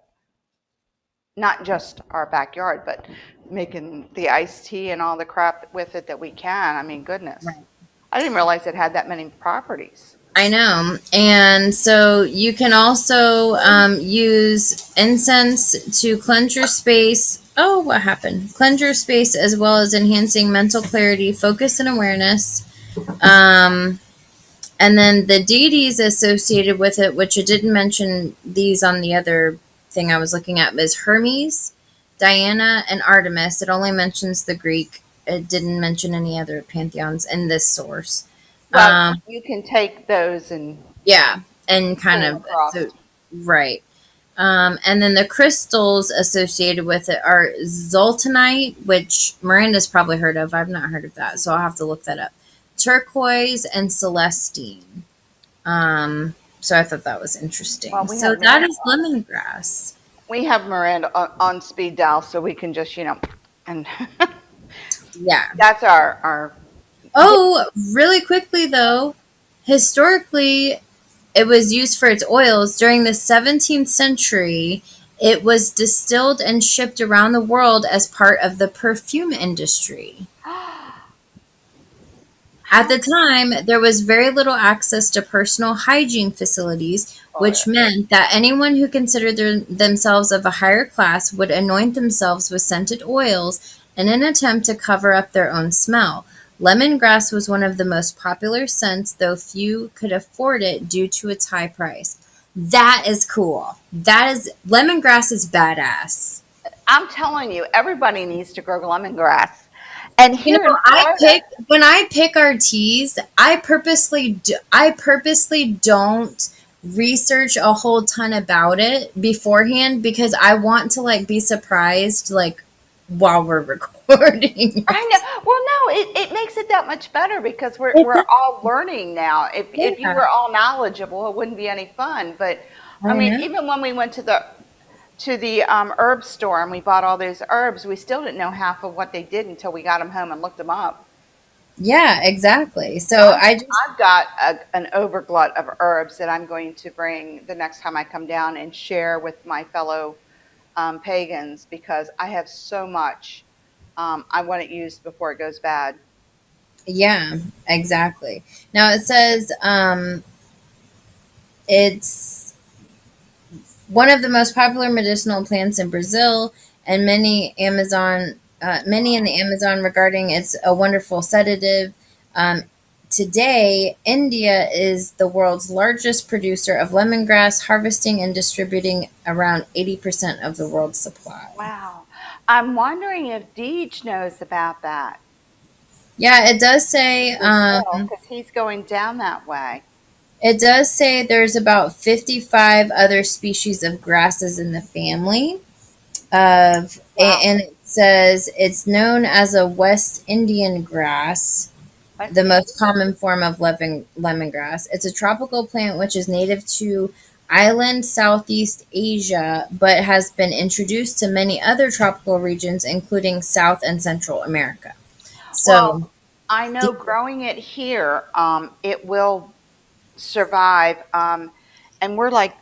not just our backyard, but making the iced tea and all the crap with it that we can. I mean, goodness. Right. I didn't realize it had that many properties. I know. And so you can also use incense to cleanse your space. Oh, what happened? Cleanse your space as well as enhancing mental clarity, focus, and awareness. Um, and then the deities associated with it, which I didn't mention these on the other thing I was looking at, is Hermes, Diana, and Artemis. It only mentions the Greek. It didn't mention any other pantheons in this source. Well, Um, you can take those and yeah, and kind pull them of across. so, right. And then the crystals associated with it are zoltanite, which Miranda's probably heard of. I've not heard of that, so I'll have to look that up. Turquoise and celestine. So I thought that was interesting. Well, So that is lemongrass. We have Miranda on speed dial, so we can just, and Yeah. that's our. Oh, really quickly though, historically, it was used for its oils. During the 17th century, it was distilled and shipped around the world as part of the perfume industry. At the time, there was very little access to personal hygiene facilities, which meant that anyone who considered themselves of a higher class would anoint themselves with scented oils in an attempt to cover up their own smell. Lemongrass was one of the most popular scents, though few could afford it due to its high price. That is cool. Lemongrass is badass. I'm telling you, everybody needs to grow lemongrass. And You here in know, Florida, when I pick our teas, I purposely don't research a whole ton about it beforehand because I want to like be surprised like while we're recording. I know. Well, no, it makes it that much better because we're It all learning now. If you Yeah, were all knowledgeable, it wouldn't be any fun. But I I mean, know. even when we went to the herb store and we bought all those herbs, we still didn't know half of what they did until we got them home and looked them up. Yeah, exactly. So I've, I just I've got an overglut of herbs that I'm going to bring the next time I come down and share with my fellow pagans because I have so much I want it used before it goes bad. yeah, exactly. Now it says it's one of the most popular medicinal plants in Brazil, and many in the Amazon regarding it's a wonderful sedative. Um, Today, India is the world's largest producer of lemongrass, harvesting and distributing around 80% of the world's supply. Wow. I'm wondering if Deej knows about that. Yeah, it does say Brazil, because he's going down that way. there's about 55 other species of grasses in the family. Wow. And it says it's known as a West Indian grass, the West most Indian. common form of lemongrass. It's a tropical plant which is native to island Southeast Asia, but has been introduced to many other tropical regions, including South and Central America. Well, So, I know growing it here, it will survive. And we're like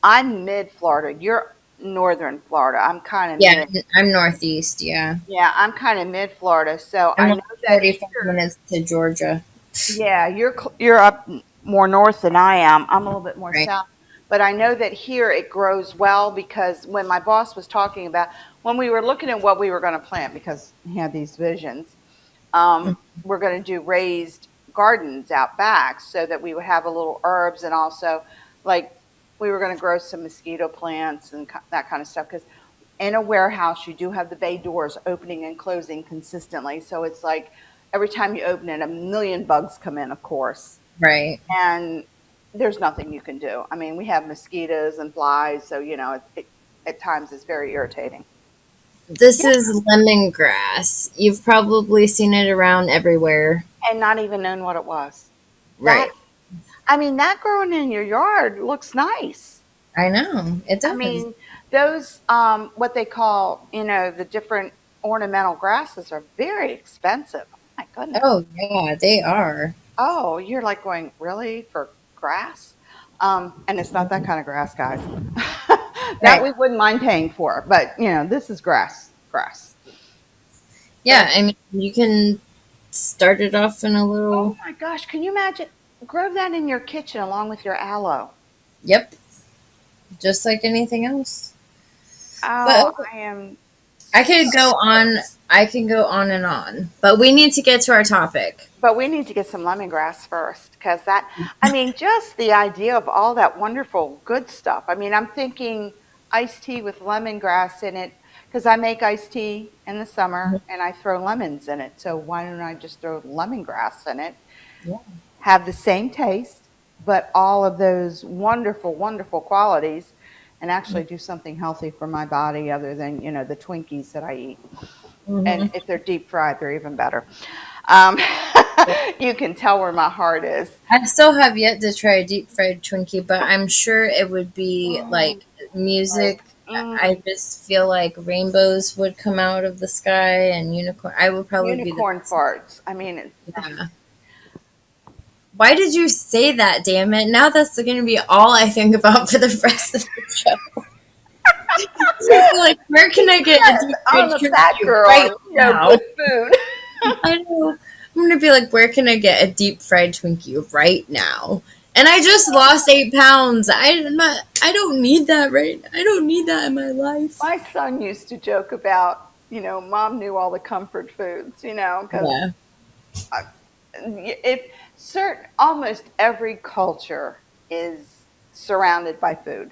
I'm mid Florida. You're northern Florida. I'm kind of yeah, mid. I'm Northeast. Yeah, Yeah, I'm kind of mid Florida. So I'm I like know that 45 here, minutes to Georgia. yeah, you're up more north than I am. I'm a little bit more Right. south. But I know that here it grows well because when my boss was talking about when we were looking at what we were going to plant because he had these visions, we're going to do raised gardens out back so that we would have a little herbs and also like we were going to grow some mosquito plants and that kind of stuff because in a warehouse you do have the bay doors opening and closing consistently, so it's like every time you open it a million bugs come in, of course, Right. and there's nothing you can do. I mean, we have mosquitoes and flies, so at times it's very irritating. This Yeah, is lemongrass. You've probably seen it around everywhere. and not even known what it was. That Right. I mean, that growing in your yard looks nice. I know. It I does. mean, those what they call, the different ornamental grasses are very expensive. Oh my goodness. Oh yeah, they are. Oh, you're like going, really? For grass? And it's not that kind of grass, guys. That Right. we wouldn't mind paying for, but this is grass, grass. Yeah, But I mean, you can start it off in a oh little. my gosh, can you imagine? Grow that in your kitchen along with your aloe. Yep, just like anything else. But Oh, I am I could so go on. jealous. I can go on and on. But we need to get to our topic. But we need to get some lemongrass first because I mean, just the idea of all that wonderful good stuff. I mean, I'm thinking iced tea with lemongrass in it because I make iced tea in the summer and I throw lemons in it. So why don't I just throw lemongrass in it? Yeah. Have the same taste, but all of those wonderful, wonderful qualities and actually do something healthy for my body other than, the Twinkies that I eat. And Mm-hmm. if they're deep fried, they're even better. Um, you can tell where my heart is. I still have yet to try a deep fried Twinkie, but I'm sure it would be Oh, like music. like mm, I just feel like rainbows would come out of the sky and unicorn. I would probably be the unicorn best. farts. I mean, Yeah. Why did you say that, damn it? Now that's going to be all I think about for the rest of the show. Like, where can I get a yes, deep fried I'm a fat Twinkie right girl. now? Good food. I know. I'm going to be like, where can I get a deep fried Twinkie right now? And I just lost 8 pounds. I don't need that right. I don't need that in my life. My son used to joke about, mom knew all the comfort foods, because Yeah. it certain almost every culture is surrounded by food,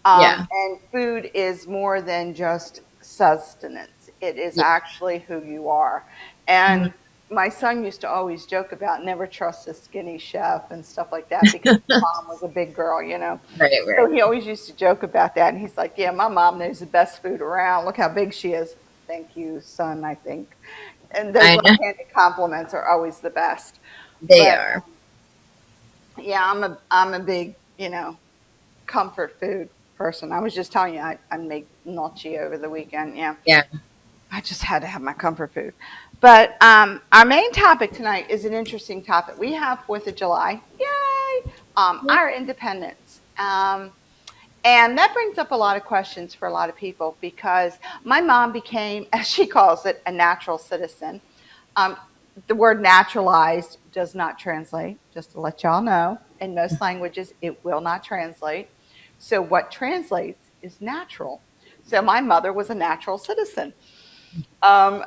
Yeah. and food is more than just sustenance. It is Yeah. actually who you are. Mhm. And my son used to always joke about never trust a skinny chef and stuff like that because his mom was a big girl. Right, right. So he always used to joke about that, and he's like, "Yeah, my mom knows the best food around. Look how big she is." Thank you, son. I think, and those I know. left-handed compliments are always the best. They But are. yeah, I'm a big comfort food person. I was just telling you I made gnocchi over the weekend. Yeah, Yeah. I just had to have my comfort food. But our main topic tonight is an interesting topic. We have 4th of July. Yay! Our independence. And that brings up a lot of questions for a lot of people because my mom became, as she calls it, a natural citizen. Um, the word naturalized does not translate, just to let y'all know. In most languages, it will not translate. So, what translates is natural. So, my mother was a natural citizen. Um,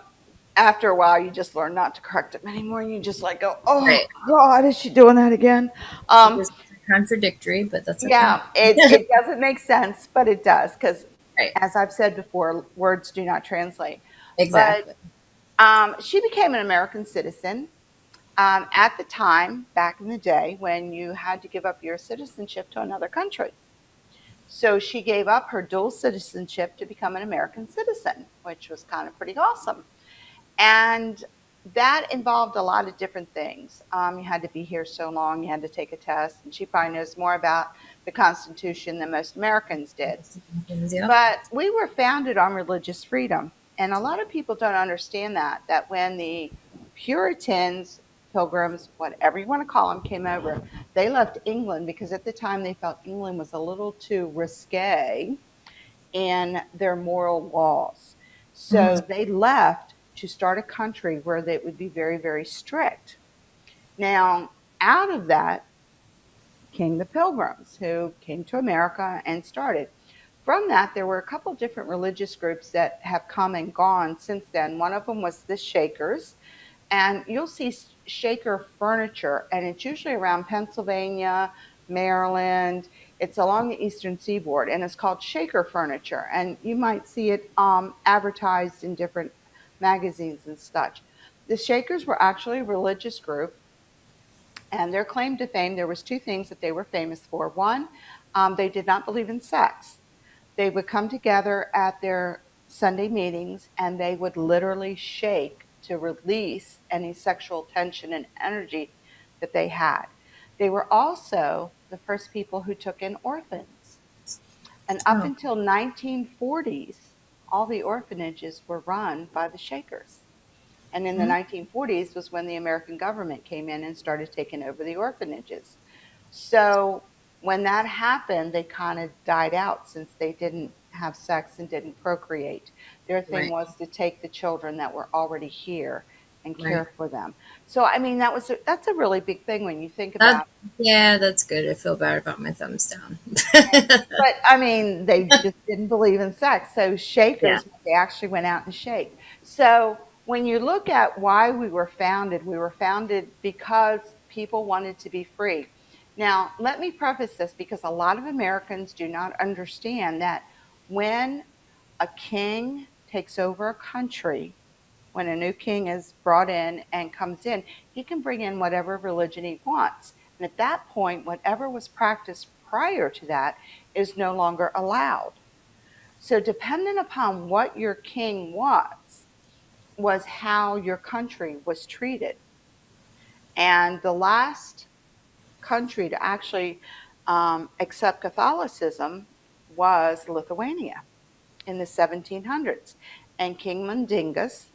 After a while, you just learn not to correct them anymore. And you just like go, oh Right. God, is she doing that again? It Um, is contradictory, but that's okay. yeah, it doesn't make sense, but it does because, Right. as I've said before, words do not translate. But Exactly. she became an American citizen at the time, back in the day, when you had to give up your citizenship to another country. So she gave up her dual citizenship to become an American citizen, which was kind of pretty awesome. And that involved a lot of different things. You had to be here so long, you had to take a test, and she probably knows more about the Constitution than most Americans did. Yep. But we were founded on religious freedom. And a lot of people don't understand that when the Puritans, Pilgrims, whatever you want to call them, came over, they left England because at the time they felt England was a little too risque in their moral laws. Mhm. So they left to start a country where they would be very, very strict. Now, out of that came the Pilgrims who came to America and started. From that, there were a couple different religious groups that have come and gone since then. One of them was the Shakers, and you'll see Shaker furniture, and it's usually around Pennsylvania, Maryland. It's along the eastern seaboard, and it's called Shaker furniture. And you might see it advertised in different magazines and such. The Shakers were actually a religious group, and their claim to fame, there was two things that they were famous for. One, they did not believe in sex. They would come together at their Sunday meetings and they would literally shake to release any sexual tension and energy that they had. They were also the first people who took in orphans. And up Oh, until 1940s, all the orphanages were run by the Shakers. And in the 1940s was when the American government came in and started taking over the orphanages. So when that happened, they kind of died out since they didn't have sex and didn't procreate. Their thing Right. was to take the children that were already here and Right. care for them. So I mean that's a really big thing when you think That about. yeah, that's good. I feel bad about my thumbs down. But I mean, they just didn't believe in sex. So Yeah. Shakers, they actually went out and shaked. So when you look at why we were founded because people wanted to be free. Now, let me preface this because a lot of Americans do not understand that when a king takes over a country, when a new king is brought in and comes in, he can bring in whatever religion he wants. And at that point, whatever was practiced prior to that is no longer allowed. So, dependent upon what your king was how your country was treated. And the last country to actually accept Catholicism was Lithuania in the 1700s. And King Mundingus,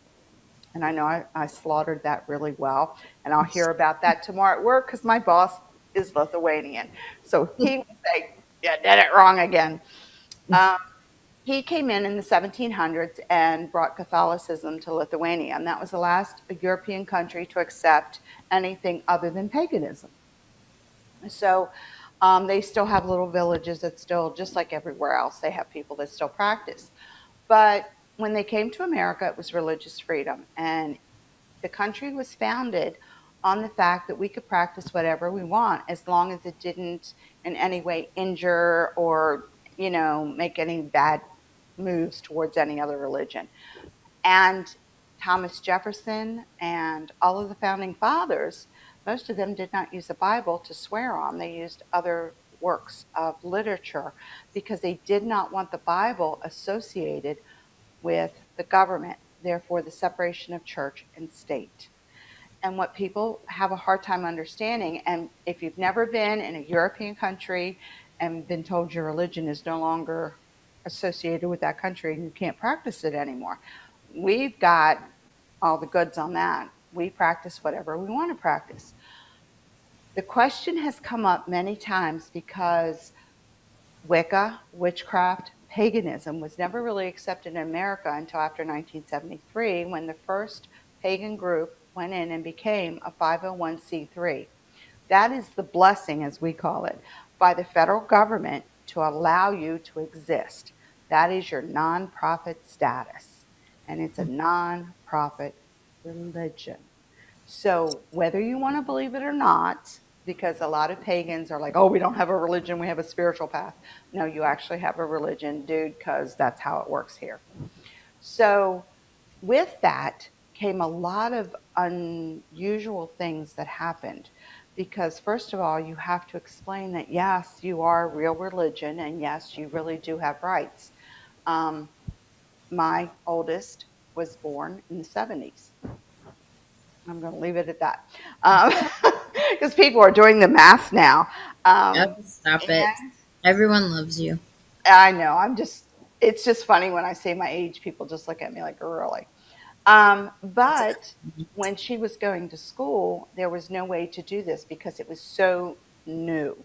and I know I slaughtered that really well, and I'll hear about that tomorrow at work because my boss is Lithuanian. So he would say, "You did it wrong again." Um, he came in the 1700s and brought Catholicism to Lithuania, and that was the last European country to accept anything other than paganism. So they still have little villages that still, just like everywhere else, they have people that still practice. But when they came to America, it was religious freedom. And the country was founded on the fact that we could practice whatever we want as long as it didn't in any way injure or, make any bad moves towards any other religion. And Thomas Jefferson and all of the founding fathers, most of them did not use the Bible to swear on. They used other works of literature because they did not want the Bible associated with the government, therefore, the separation of church and state. And what people have a hard time understanding, and if you've never been in a European country and been told your religion is no longer associated with that country and you can't practice it anymore, we've got all the goods on that. We practice whatever we want to practice. The question has come up many times because Wicca, witchcraft, paganism was never really accepted in America until after 1973 when the first pagan group went in and became a 501c3. That is the blessing, as we call it, by the federal government to allow you to exist. That is your nonprofit status, and it's a nonprofit religion. So, whether you want to believe it or not, because a lot of pagans are like, oh, we don't have a religion, we have a spiritual path. No, you actually have a religion, dude, because that's how it works here. So, with that came a lot of unusual things that happened. Because, first of all, you have to explain that yes, you are a real religion, and yes, you really do have rights. Um, my oldest was born in the 70s. I'm going to leave it at that because people are doing the math now. Yep, stop it. And Everyone loves you. I know it's just funny when I say my age, people just look at me like, really? It's a But when she was going to school, there was no way to do this because it was so new.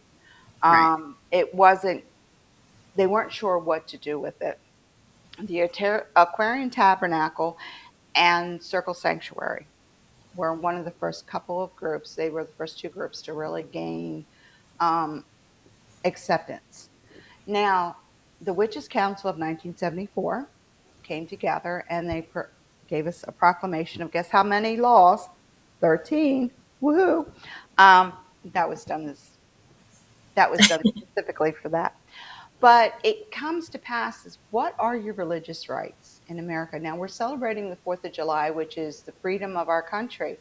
right. It wasn't, they weren't sure what to do with it. The Aquarian Tabernacle and Circle Sanctuary were one of the first couple of groups. They were the first two groups to really gain um, acceptance. Now, the Witches' Council of 1974 came together and they gave us a proclamation of guess how many laws? 13. Woohoo! Um, that was done as that was done specifically for that. But it comes to pass is what are your religious rights in America? Now we're celebrating the 4th of July, which is the freedom of our country.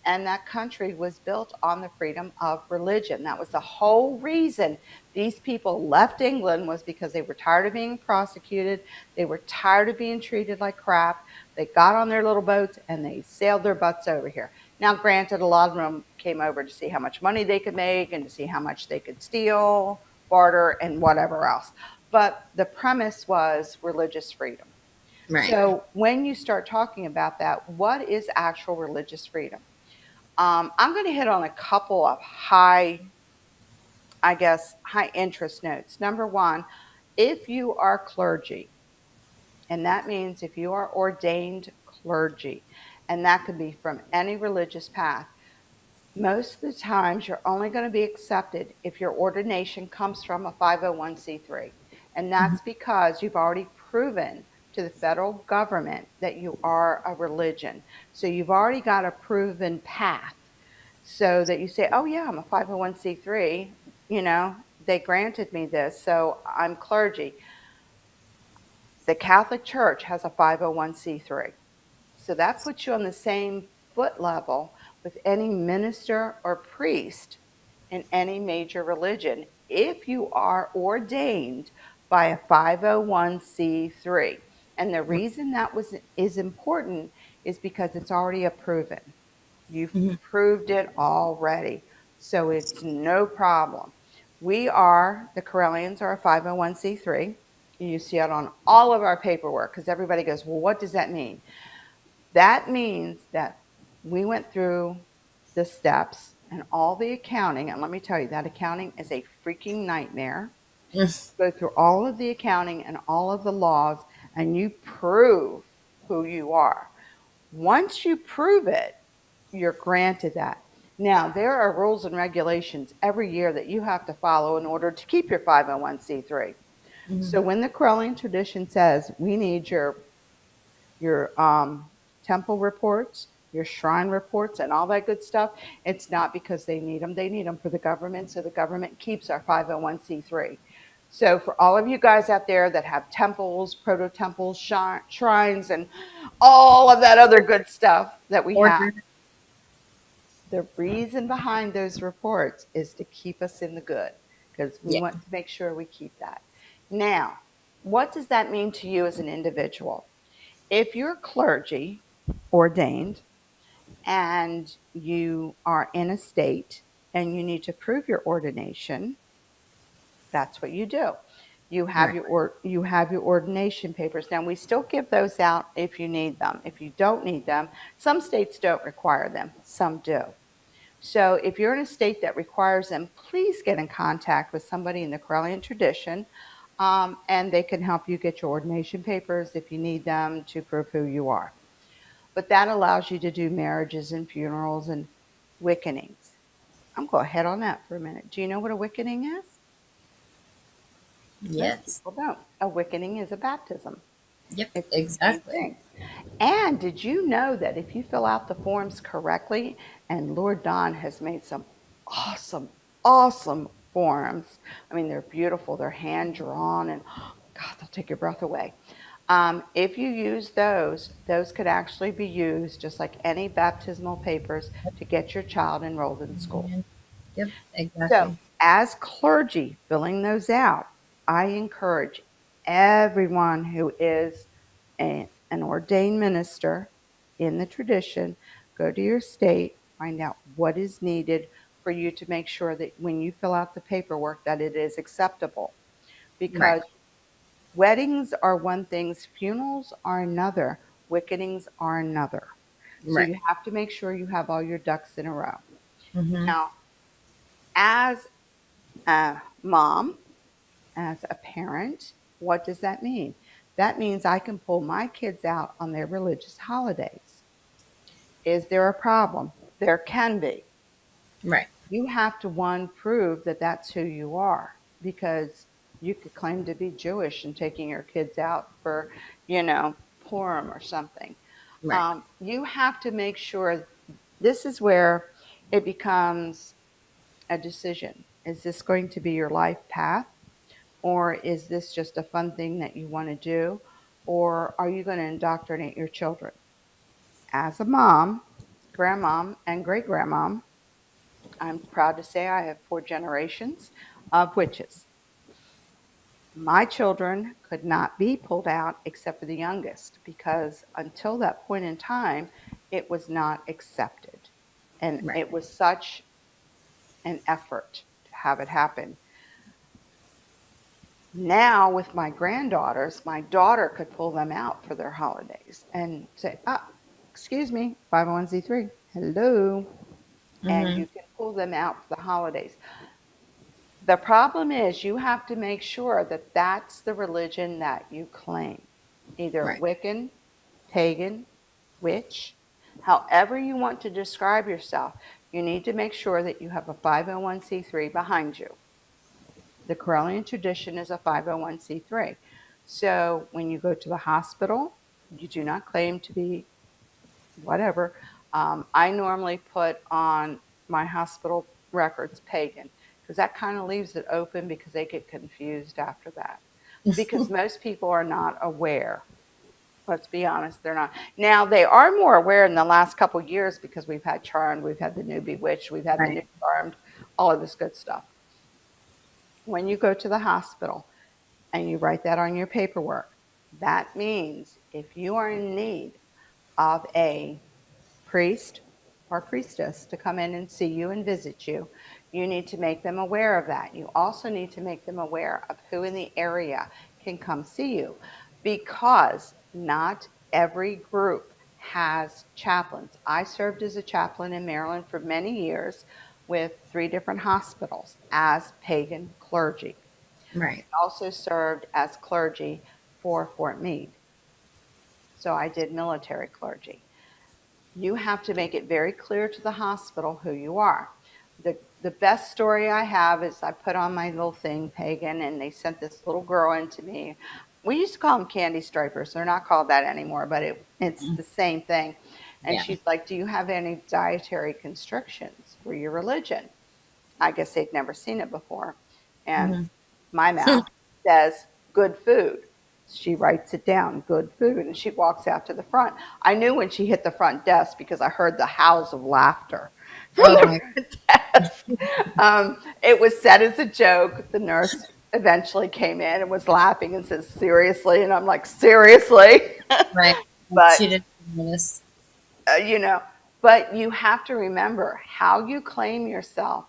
And that country was built on the freedom of religion. That was the whole reason these people left England was because they were tired of being prosecuted. They were tired of being treated like crap. They got on their little boats and they sailed their butts over here. Now, granted, a lot of them came over to see how much money they could make and to see how much they could steal, barter, and whatever else. But the premise was religious freedom. Right. So when you start talking about that, what is actual religious freedom? I'm going to hit on a couple of high interest notes. Number one, if you are clergy, and that means if you are ordained clergy, and that could be from any religious path, most of the times you're only going to be accepted if your ordination comes from a 501c3. And Mhm. that's because you've already proven to the federal government that you are a religion. So you've already got a proven path so that you say, oh, yeah, I'm a 501c3. They granted me this, so I'm clergy. The Catholic Church has a 501c3. So that puts you on the same foot level with any minister or priest in any major religion if you are ordained by a 501c3. And the reason that is important is because it's already a proven. You've Mhm. proved it already. So it's no problem. The Corellians are a 501c3. You see it on all of our paperwork because everybody goes, well, what does that mean? That means that we went through the steps and all the accounting. And let me tell you, that accounting is a freaking nightmare. Mm. Go through all of the accounting and all of the laws, and you prove who you are. Once you prove it, you're granted that. Now, there are rules and regulations every year that you have to follow in order to keep your 501c3. Mhm. So when the Crowley tradition says we need your temple reports, your shrine reports, and all that good stuff, it's not because they need them. They need them for the government, so the government keeps our 501c3. So for all of you guys out there that have temples, proto temples, shrines, and all of that other good stuff that we have, Order. the reason behind those reports is to keep us in the good because we Yeah. want to make sure we keep that. Now, what does that mean to you as an individual? If you're clergy ordained and you are in a state and you need to prove your ordination, that's what you do. Right. You have your ordination papers. Now we still give those out if you need them. If you don't need them, some states don't require them, some do. So if you're in a state that requires them, please get in contact with somebody in the Correllian tradition, and they can help you get your ordination papers if you need them to prove who you are. But that allows you to do marriages and funerals and wickenings. I'm going to head on that for a minute. Do you know what a wickening is? Most Yes. people don't. A wickening is a baptism. Yep. It's the same Exactly. thing. And did you know that if you fill out the forms correctly, and Lord Don has made some awesome, awesome forms. I mean, they're beautiful. They're hand drawn, and God, they'll take your breath away. If you use those could actually be used just like any baptismal papers to get your child enrolled in school. Mhm. Yep. So, Exactly. as clergy filling those out, I encourage everyone who is an ordained minister in the tradition, go to your state, find out what is needed for you to make sure that when you fill out the paperwork that it is acceptable. Right. Because weddings are one thing, funerals are another, wickenings are another. So Right. you have to make sure you have all your ducks in a row. Hmm. Now, as a mom, as a parent, what does that mean? That means I can pull my kids out on their religious holidays. Is there a problem? There can be. Right. You have to, one, prove that that's who you are because you could claim to be Jewish and taking your kids out for, Purim or something. Right. You have to make sure this is where it becomes a decision. Is this going to be your life path? Or is this just a fun thing that you want to do? Or are you going to indoctrinate your children? As a mom, grandmom, and great grandmom, I'm proud to say I have 4 generations of witches. My children could not be pulled out except for the youngest because until that point in time, it was not accepted. And Right. it was such an effort to have it happen. Now, with my granddaughters, my daughter could pull them out for their holidays and say, excuse me, 501c3, hello. And Mm-hmm. you can pull them out for the holidays. The problem is you have to make sure that that's the religion that you claim, either Right. Wiccan, pagan, witch, however you want to describe yourself. You need to make sure that you have a 501c3 behind you. The Correllian tradition is a 501c3. So when you go to the hospital, you do not claim to be whatever. I normally put on my hospital records pagan because that kind of leaves it open because they get confused after that. Because most people are not aware. Let's be honest, they're not. Now they are more aware in the last couple of years because we've had Charmed, we've had the new Bewitched, we've had the new Right. Charmed, all of this good stuff. When you go to the hospital and you write that on your paperwork, that means if you are in need of a priest or priestess to come in and see you and visit you, you need to make them aware of that. You also need to make them aware of who in the area can come see you because not every group has chaplains. I served as a chaplain in Maryland for many years with 3 different hospitals as pagan clergy. Right. Also served as clergy for Fort Meade. So I did military clergy. You have to make it very clear to the hospital who you are. The best story I have is I put on my little thing, pagan, and they sent this little girl into me. We used to call them candy stripers. They're not called that anymore, but it's the same thing. And Yeah. she's like, do you have any dietary constrictions for your religion? I guess they'd never seen it before. And Mm-hmm. my mouth says, good food. She writes it down, good food, and she walks out to the front. I knew when she hit the front desk because I heard the howls of laughter from Oh the my. front desk. It was said as a joke. The nurse eventually came in and was laughing and says, seriously? And I'm like, seriously? Right. But, She didn't notice. you know, but you have to remember how you claim yourself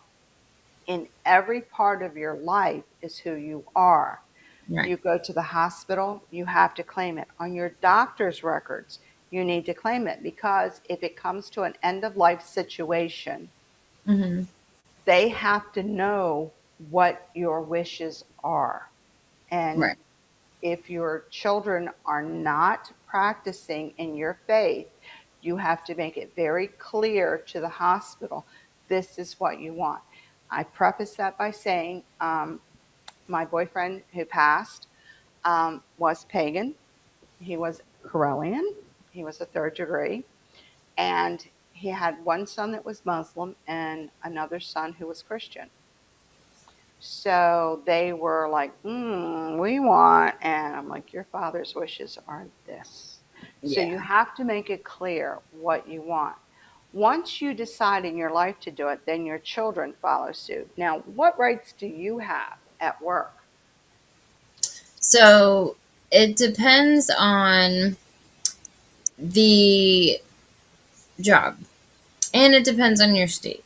in every part of your life is who you are. Right. You go to the hospital, you have to claim it. On your doctor's records, you need to claim it because if it comes to an end of life situation, Mm-hmm. they have to know what your wishes are. And Right. if your children are not practicing in your faith, you have to make it very clear to the hospital this is what you want. I preface that by saying my boyfriend who passed was pagan. He was Correllian. He was a third degree. And he had one son that was Muslim and another son who was Christian. So they were like, we want, and I'm like, your father's wishes are this. So you Yeah. have to make it clear what you want. Once you decide in your life to do it, then your children follow suit. Now, what rights do you have at work? So it depends on the job and it depends on your state.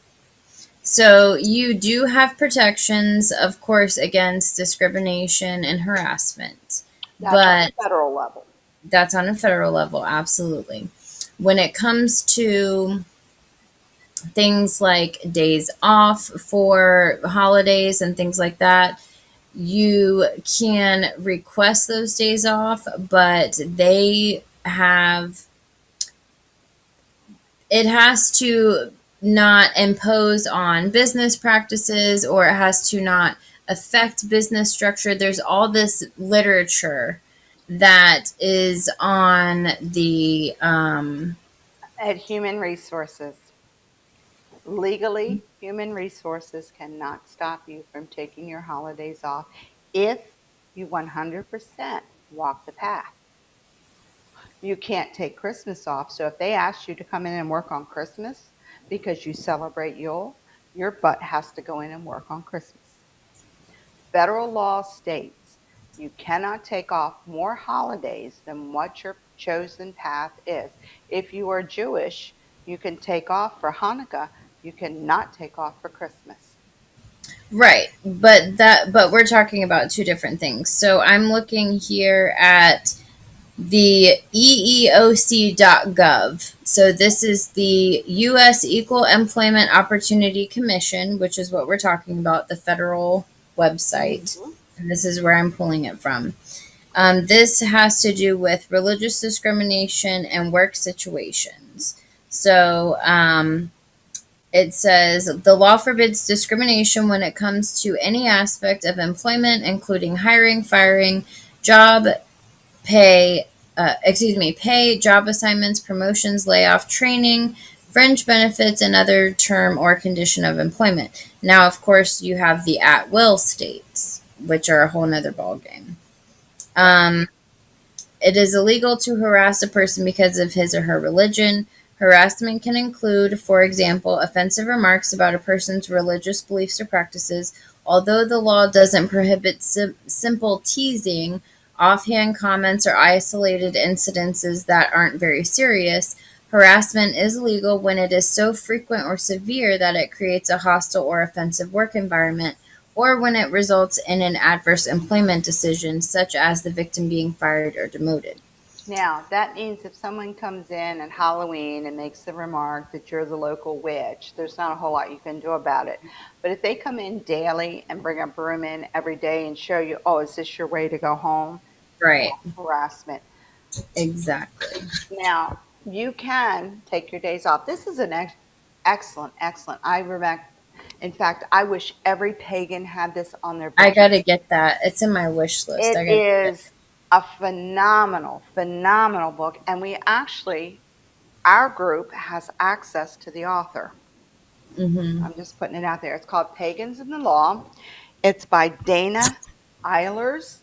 So you do have protections, of course, against discrimination and harassment, That's on but the federal level. that's on a federal level, absolutely. When it comes to things like days off for holidays and things like that, you can request those days off, but they have it has to not impose on business practices or it has to not affect business structure. There's all this literature that is on the At Human Resources, legally, Human Resources cannot stop you from taking your holidays off if you 100% walk the path. You can't take Christmas off. So if they ask you to come in and work on Christmas because you celebrate Yule, your butt has to go in and work on Christmas. Federal law states you cannot take off more holidays than what your chosen path is. If you are Jewish, you can take off for Hanukkah, you cannot take off for Christmas. Right, but we're talking about two different things. So I'm looking here at the EEOC.gov. So this is the U.S. Equal Employment Opportunity Commission, which is what we're talking about, the federal website. Mhm. And this is where I'm pulling it from. This has to do with religious discrimination and work situations. So it says the law forbids discrimination when it comes to any aspect of employment, including hiring, firing, job pay, pay, job assignments, promotions, layoff, training, fringe benefits, and other term or condition of employment. Now, of course, you have the at will states, which are a whole nother ballgame. Yeah. Um, it is illegal to harass a person because of his or her religion. Harassment can include, for example, offensive remarks about a person's religious beliefs or practices. Although the law doesn't prohibit simple teasing, offhand comments, or isolated incidences that aren't very serious, harassment is illegal when it is so frequent or severe that it creates a hostile or offensive work environment, or when it results in an adverse employment decision, such as the victim being fired or demoted. Now, that means if someone comes in at Halloween and makes the remark that you're the local witch, there's not a whole lot you can do about it. But if they come in daily and bring a broom in every day and show you, oh, is this your way to go home? Right, That's harassment. exactly. Now, you can take your days off. This is an excellent, excellent. In fact, I wish every pagan had this on their I book. gotta get that. It's in my wish list. It I gotta get it. is a phenomenal, phenomenal book. And our group has access to the author. Mm-hmm. I'm just putting it out there. It's called Pagans in the Law. It's by Dana Eilers,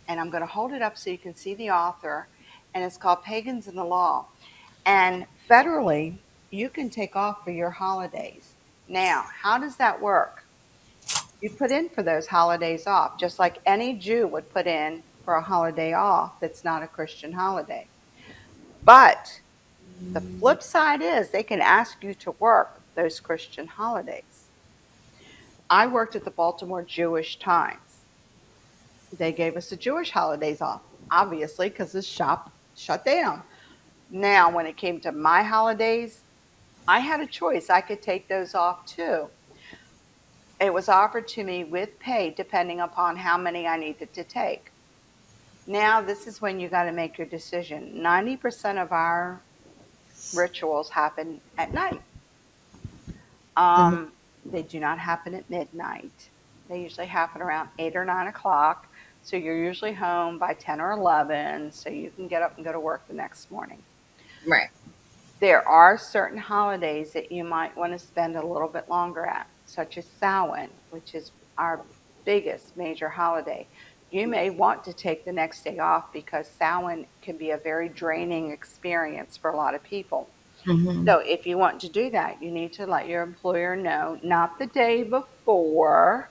and I'm going to hold it up so you can see the author. And it's called Pagans in the Law. And federally, you can take off for your holidays. Now, how does that work? You put in for those holidays off, just like any Jew would put in for a holiday off that's not a Christian holiday. But the flip side is they can ask you to work those Christian holidays. I worked at the Baltimore Jewish Times. They gave us the Jewish holidays off, obviously, because the shop shut down. Now, when it came to my holidays, I had a choice. I could take those off too. It was offered to me with pay depending upon how many I needed to take. Now, this is when you got to make your decision. 90% of our rituals happen at night. Mm-hmm. Um, they do not happen at midnight. They usually happen around 8 or 9 o'clock. So you're usually home by 10 or 11, so you can get up and go to work the next morning. Right. There are certain holidays that you might want to spend a little bit longer at, such as Samhain, which is our biggest major holiday. You may want to take the next day off because Samhain can be a very draining experience for a lot of people. Mm-hmm. So if you want to do that, you need to let your employer know, not the day before.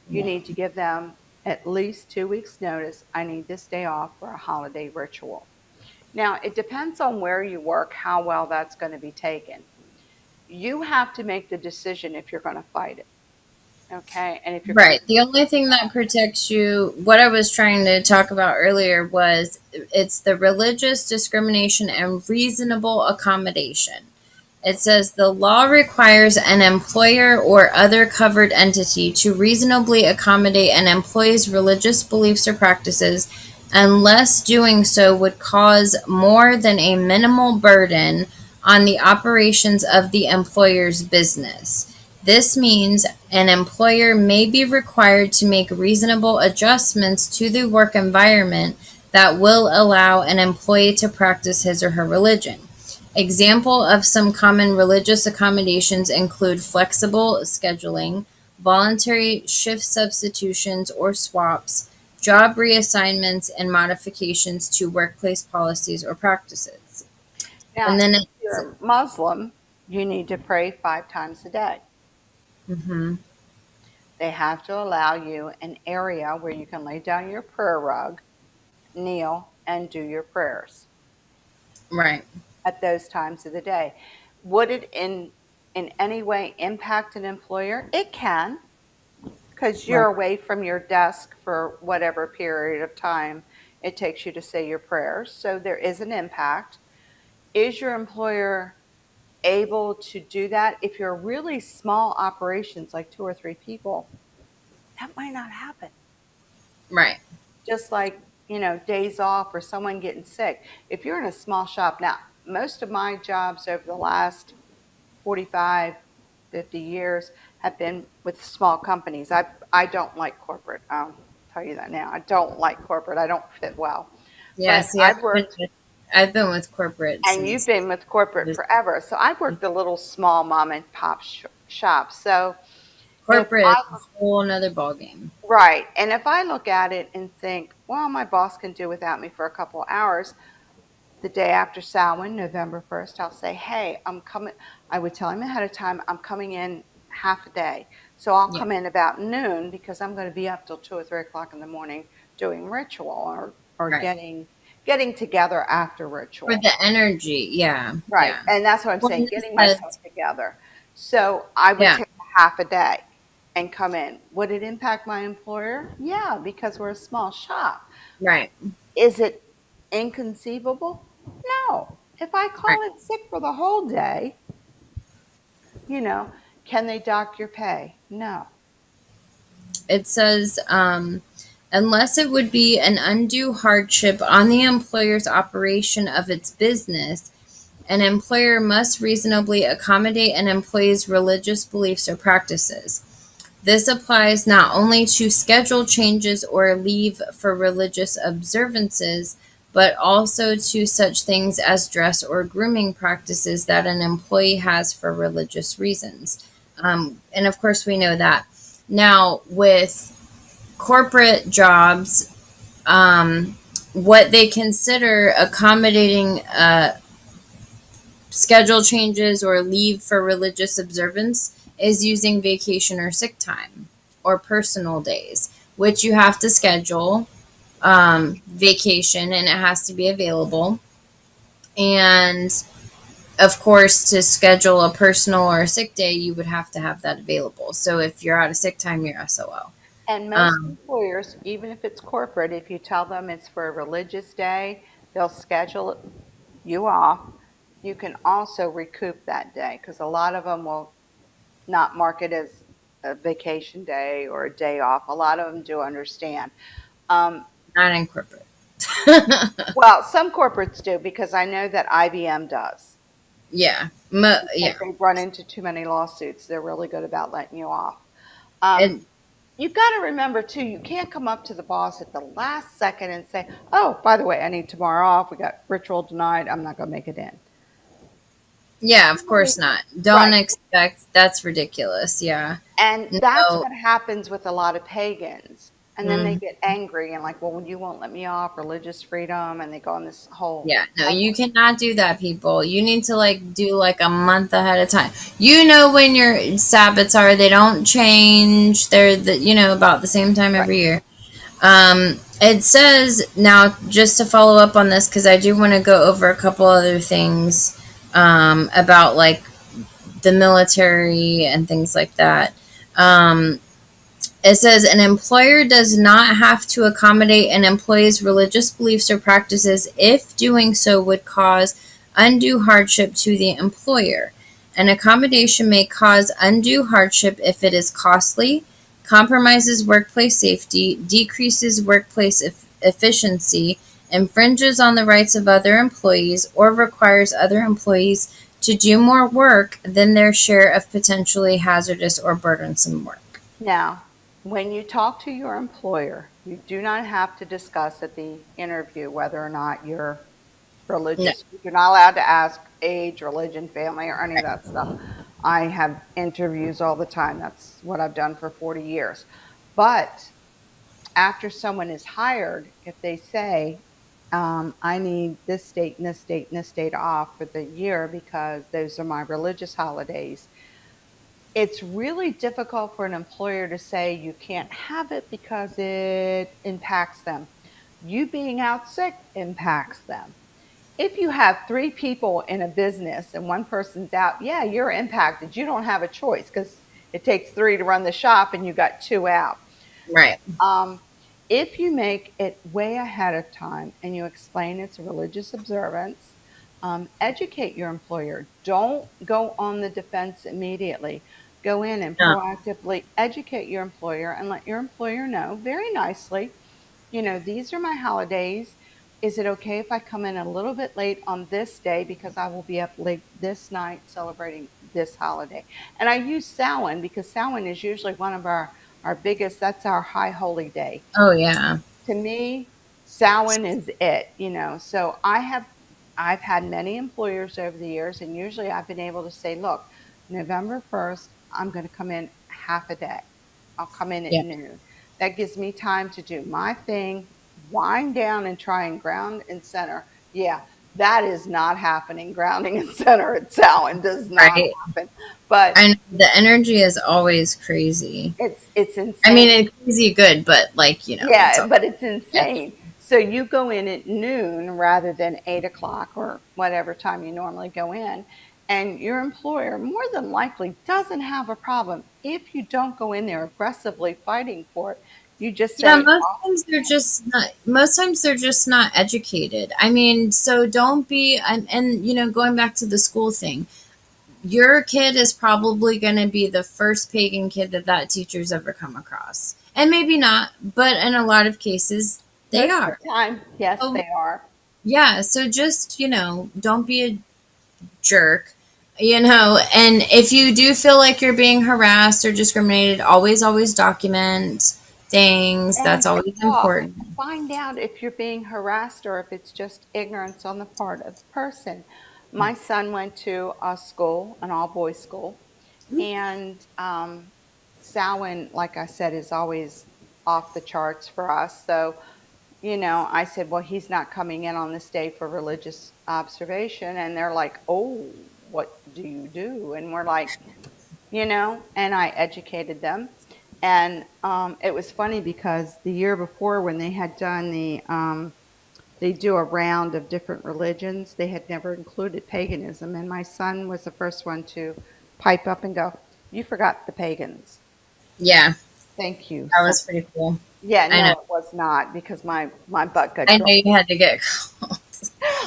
You need to give them at least 2 weeks' notice. I need this day off for a holiday ritual. Now, it depends on where you work, how well that's going to be taken. You have to make the decision if you're going to fight it. Okay. And if you're going to, Right. The only thing that protects you, what I was trying to talk about earlier, was it's the religious discrimination and reasonable accommodation. It says the law requires an employer or other covered entity to reasonably accommodate an employee's religious beliefs or practices unless doing so would cause more than a minimal burden on the operations of the employer's business. This means an employer may be required to make reasonable adjustments to the work environment that will allow an employee to practice his or her religion. Example of some common religious accommodations include flexible scheduling, voluntary shift substitutions or swaps, job reassignments, and modifications to workplace policies or practices. now, And then if it's, you're Muslim, you need to pray 5 times a day. mhm, They have to allow you an area where you can lay down your prayer rug, kneel, and do your prayers right. at those times of the day. Would it in any way impact an employer? It can. because you're Right. away from your desk for whatever period of time it takes you to say your prayers. So there is an impact. Is your employer able to do that? If you're really small operations, like 2 or 3 people, that might not happen. Right. Just like, days off or someone getting sick. If you're in a small shop, now, most of my jobs over the last 45, 50 years have been with small companies. I don't like corporate. I'll tell you that now. I don't like corporate. I don't fit well. Yeah. But See, I've been with corporate and you've since been with corporate this forever. So I've worked a little small mom and pop shops. So if corporate I, is a whole another ball game. right. And if I look at it and think, well, my boss can do without me for a couple of hours, the day after Samhain, November 1st, I'll say, hey, I'm coming. I would tell him ahead of time, I'm coming in half a day. So I'll Yeah. come in about noon because I'm going to be up till 2 or 3 o'clock in the morning doing ritual or Right. getting together after For ritual. the energy. Yeah. Right. Yeah. And that's what I'm Well, saying, and getting it myself together. So I would yeah. take a half a day and come in. Would it impact my employer? Yeah, because we're a small shop. Right. Is it inconceivable? No. If I Right. call in sick for the whole day, you know, can they dock your pay? No. It says, unless it would be an undue hardship on the employer's operation of its business, an employer must reasonably accommodate an employee's religious beliefs or practices. This applies not only to schedule changes or leave for religious observances, but also to such things as dress or grooming practices that an employee has for religious reasons. And of course, we know that. Now, with corporate jobs, what they consider accommodating schedule changes or leave for religious observance is using vacation or sick time or personal days, which you have to schedule vacation and it has to be available. And of course, to schedule a personal or a sick day, you would have to have that available. So if you're out of sick time, you're SOL. And most Um, employers, even if it's corporate, if you tell them it's for a religious day, they'll schedule you off. You can also recoup that day because a lot of them will not mark it as a vacation day or a day off. A lot of them do understand. Um, Not in corporate. well, some corporates do because I know that IBM does. Yeah. If Yeah. they've run into too many lawsuits, they're really good about letting you off. Um, And you've got to remember too, you can't come up to the boss at the last second and say, "Oh, by the way, I need tomorrow off. We got ritual tonight. I'm not going to make it in." yeah, of course not. Don't Right. expect that's ridiculous. Yeah. And that's No. what happens with a lot of pagans. And then they Mm, get angry and like, well, you won't let me off, religious freedom, and they go on this whole yeah, no, you cycle. cannot do that, people. You need to like do like a month ahead of time. You know when your Sabbats are, they don't change. They're about the same time Right. every year. It says now just to follow up on this because I do want to go over a couple other things about like the military and things like that. Um, It says an employer does not have to accommodate an employee's religious beliefs or practices if doing so would cause undue hardship to the employer. An accommodation may cause undue hardship if it is costly, compromises workplace safety, decreases workplace efficiency, infringes on the rights of other employees, or requires other employees to do more work than their share of potentially hazardous or burdensome work. Now, when you talk to your employer, you do not have to discuss at the interview whether or not you're No. religious. You're not allowed to ask age, religion, family, or any of that stuff. I have interviews all the time. That's what I've done for 40 years. But after someone is hired, if they say, I need this date and this date and this date off for the year because those are my religious holidays, it's really difficult for an employer to say you can't have it because it impacts them. You being out sick impacts them. If you have 3 people in a business and one person's out, yeah, you're impacted. You don't have a choice because it takes 3 to run the shop and you got 2 out. Right. Um, if you make it way ahead of time and you explain it's a religious observance, educate your employer. Don't go on the defense immediately. Go in and No. proactively educate your employer and let your employer know very nicely, these are my holidays. Is it okay if I come in a little bit late on this day because I will be up late this night celebrating this holiday? And I use Samhain because Samhain is usually one of our biggest, that's our high holy day. Oh yeah. To me, Samhain is it. So I've had many employers over the years, and usually I've been able to say, look, November 1st, I'm going to come in half a day. I'll come in at Yeah. noon. That gives me time to do my thing, wind down and try and ground and center. Yeah, that is not happening. Grounding and center at Samhain does not Right. happen. But I know the energy is always crazy. it's I mean, insane. it's crazy good, but like it's Yeah, all but it's yeah. insane. So you go in at noon rather than 8 o'clock or whatever time you normally go in. And your employer more than likely doesn't have a problem if you don't go in there aggressively fighting for it. You just Yeah, say, oh, most times they're just not educated. I mean, so don't be and going back to the school thing. Your kid is probably going to be the first pagan kid that teacher's ever come across. And maybe not, but in a lot of cases they most of are. the time, yes, So they are. yeah, so just, don't be a jerk. And if you do feel like you're being harassed or discriminated, always document things. And That's always talk. important. Find out if you're being harassed or if it's just ignorance on the part of the person. My son went to a school, an all boys school, and Samhain, like I said, is always off the charts for us. So, I said, well, he's not coming in on this day for religious observation. And they're like, oh, what do you do? And we're like, and I educated them. And it was funny because the year before, when they had done they do a round of different religions, they had never included paganism. And my son was the first one to pipe up and go, you forgot the pagans. Yeah, Thank you that so was pretty cool. Yeah, I know. no, it was not because my butt got I drawn. know you had to get called.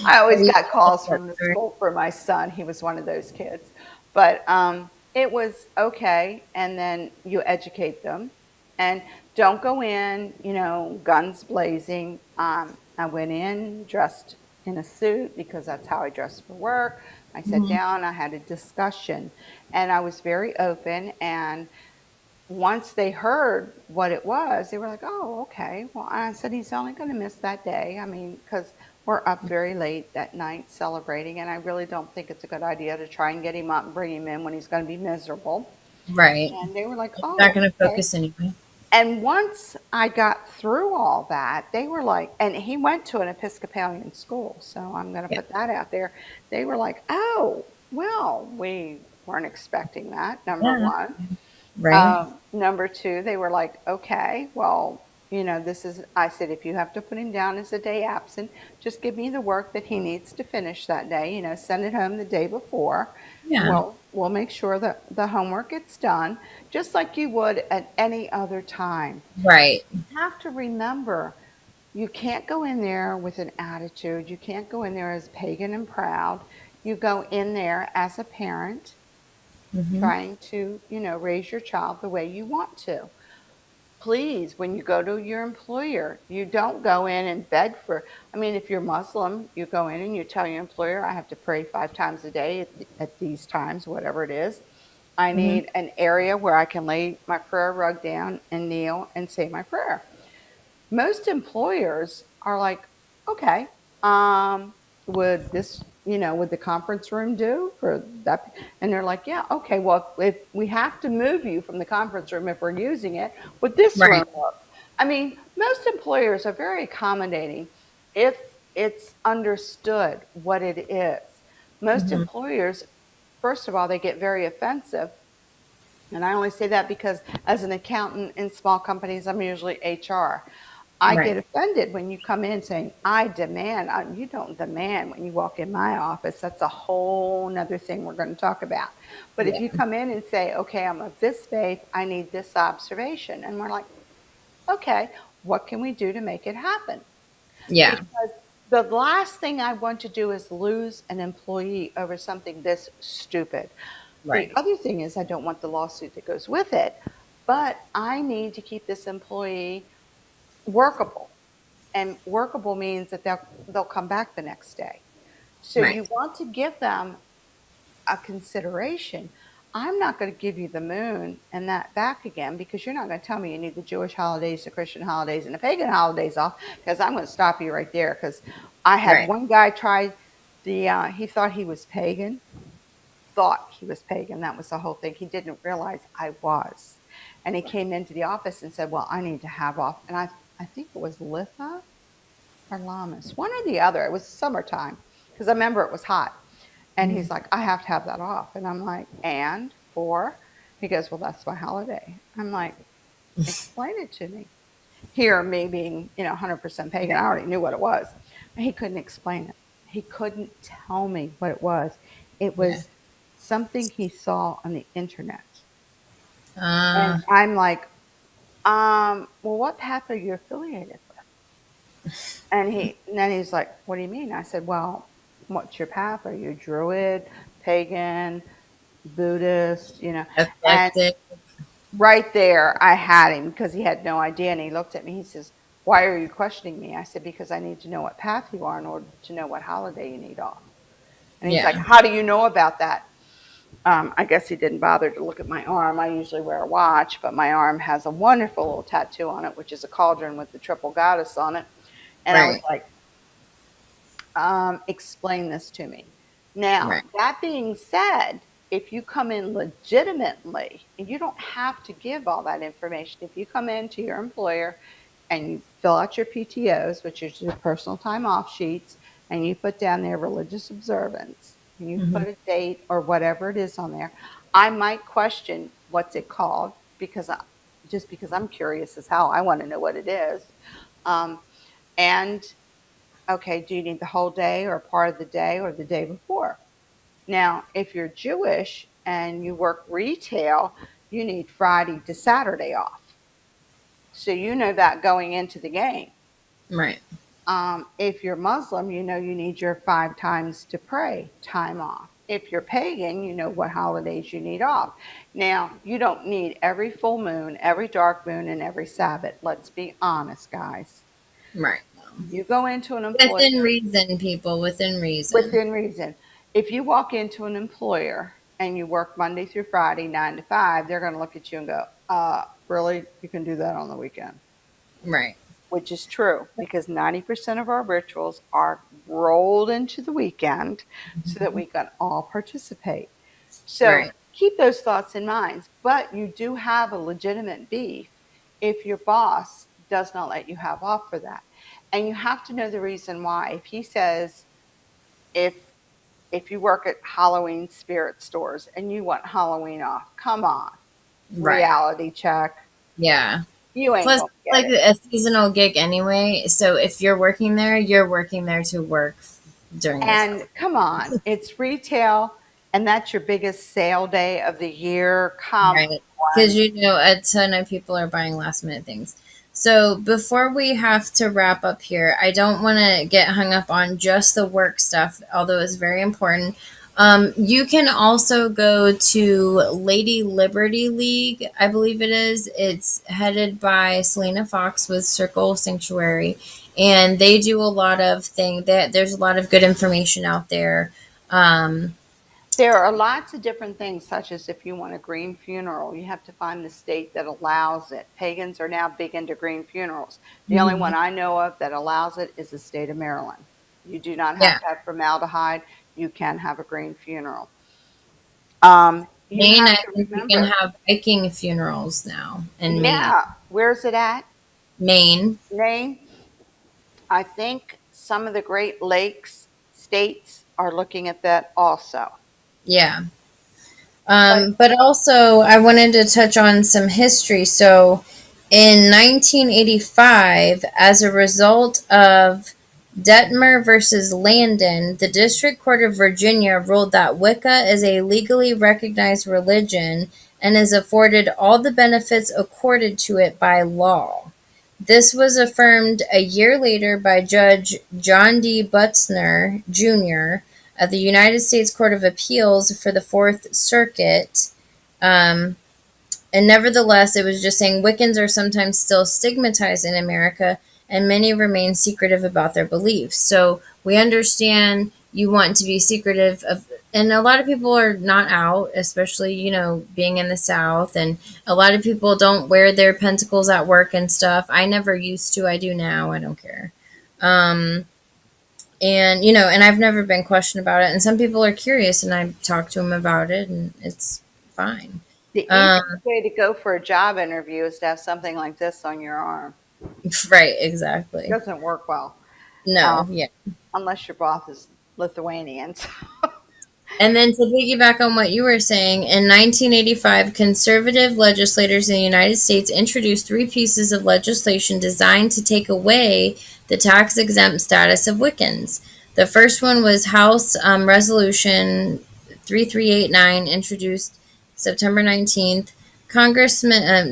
I always You got calls that from the story. school for my son. He was one of those kids. But it was okay. And then you educate them and don't go in, guns blazing. I went in dressed in a suit because that's how I dress for work. I sat Mhm. down, I had a discussion, and I was very open. And once they heard what it was, they were like, oh, okay. Well, I said, he's only going to miss that day. I mean, because we're up very late that night celebrating, and I really don't think it's a good idea to try and get him up and bring him in when he's going to be miserable. Right. And they were like, Not oh, going to okay. focus anyway. And once I got through all that, they were like, and he went to an Episcopalian school, so I'm going to Yeah. put that out there. They were like, oh, well, we weren't expecting that, number Yeah. one. Right. Number two, they were like, okay, well, this is, I said, if you have to put him down as a day absent, just give me the work that he needs to finish that day, send it home the day before. Yeah. We'll make sure that the homework gets done, just like you would at any other time. Right. You have to remember, you can't go in there with an attitude. You can't go in there as pagan and proud. You go in there as a parent Hmm. trying to, raise your child the way you want to. Please, when you go to your employer, you don't go in and beg for, I mean, if you're Muslim, you go in and you tell your employer, I have to pray 5 times a day at these times, whatever it is. I Hmm. need an area where I can lay my prayer rug down and kneel and say my prayer. Most employers are like, okay, would this, would the conference room do for that? And they're like, yeah, okay, well, if we have to move you from the conference room if we're using it, would this room Right. work? I mean, most employers are very accommodating if it's understood what it is. Most Hmm. employers, first of all, they get very offensive. And I only say that because as an accountant in small companies, I'm usually HR. I get Right. offended when you come in saying, I demand. You don't demand when you walk in my office. That's a whole nother thing we're going to talk about. But if Yeah. you come in and say, okay, I'm of this faith, I need this observation. And we're like, okay, what can we do to make it happen? Yeah. Because the last thing I want to do is lose an employee over something this stupid. The Right. other thing is, I don't want the lawsuit that goes with it, but I need to keep this employee workable. And workable means that they'll come back the next day. So Right. you want to give them a consideration. I'm not going to give you the moon and that back again because you're not going to tell me you need the Jewish holidays, the Christian holidays, and the pagan holidays off because I'm going to stop you right there. Because I had Right. one guy try he thought he was pagan, thought he was pagan. That was the whole thing. He didn't realize I was. And he came into the office and said, well, I need to have off. And I think it was Litha or Lamas, one or the other. It was summertime because I remember it was hot. And he's Mhm. like, I have to have that off. And I'm like, and for? He goes, well, that's my holiday. I'm like, explain it to me. Here, me being, 100% pagan, I already knew what it was. And he couldn't explain it. He couldn't tell me what it was. It Yeah. was something he saw on the internet. And Uh, I'm like, well, what path are you affiliated with? And then he's like, what do you mean? I said, well, what's your path? Are you Druid, pagan, Buddhist, And eclectic. right there, I had him because he had no idea. And he looked at me. He says, why are you questioning me? I said, because I need to know what path you are in order to know what holiday you need off. And he's like, Yeah. how do you know about that? I guess he didn't bother to look at my arm. I usually wear a watch, but my arm has a wonderful little tattoo on it, which is a cauldron with the triple goddess on it. And I was Right. like, explain this to me. Now, Right. that being said, if you come in legitimately, and you don't have to give all that information, if you come into your employer and you fill out your PTOs, which is your personal time off sheets, and you put down their religious observance, and you Hmm. put a date or whatever it is on there, I might question what's it called just because I'm curious as hell. I want to know what it is. Um, and okay, do you need the whole day or part of the day or the day before? Now, if you're Jewish and you work retail, you need Friday to Saturday off. So you know that going into the game. Right. If you're Muslim, you know you need your 5 times to pray time off. If you're pagan, you know what holidays you need off. Now, you don't need every full moon, every dark moon, and every Sabbath. Let's be honest, guys. Right. You go into an employer. Within reason, people. Within reason. Within reason. If you walk into an employer and you work Monday through Friday, 9 to 5, they're going to look at you and go, really? You can do that on the weekend? Right. Which is true because 90% of our rituals are rolled into the weekend so that we can all participate. So Right. keep those thoughts in mind. But you do have a legitimate beef if your boss does not let you have off for that. And you have to know the reason why. If he says, if if you work at Halloween spirit stores and you want Halloween off, come on, Right. reality check. Yeah. You ain't Plus, gonna get like it. a seasonal gig anyway. So if you're working there to work during the And season. come on, it's retail, and that's your biggest sale day of the year. Come Right. Because on. a ton of people are buying last minute things. So before we have to wrap up here, I don't want to get hung up on just the work stuff, although it's very important. You can also go to Lady Liberty League, I believe it is. It's headed by Selena Fox with Circle Sanctuary, and they do a lot of things. That there's a lot of good information out there. Um, There are lots of different things, such as if you want a green funeral, you have to find the state that allows it. Pagans are now big into green funerals. The only one Mhm. I know of that allows it is the state of Maryland. You do not have Yeah. to have formaldehyde. You can have a green funeral. You Maine, have I to think you can remember, have Viking funerals now in Maine. yeah, where's it at? Maine, Maine. I think some of the Great Lakes states are looking at that also. yeah. But But also, I wanted to touch on some history. So, In 1985, as a result of Detmer versus Landon, the District Court of Virginia ruled that Wicca is a legally recognized religion and is afforded all the benefits accorded to it by law. This was affirmed a year later by Judge John D. Butzner, Jr. of the United States Court of Appeals for the Fourth Circuit. Um, and nevertheless, it was just saying Wiccans are sometimes still stigmatized in America, and many remain secretive about their beliefs. So we understand you want to be secretive of, and a lot of people are not out, especially being in the South, and a lot of people don't wear their pentacles at work and stuff. I never used to. I do now. I don't care. Um, and and I've never been questioned about it. And some people are curious, and I talk to them about it, and it's fine. The Um, easiest way to go for a job interview is to have something like this on your arm. Right, exactly. Doesn't work well, No, um, yeah. unless your boss is Lithuanian. And then to piggyback on what you were saying, in 1985, conservative legislators in the United States introduced three pieces of legislation designed to take away the tax exempt status of Wiccans. The first one was House Resolution 3389, introduced September 19th,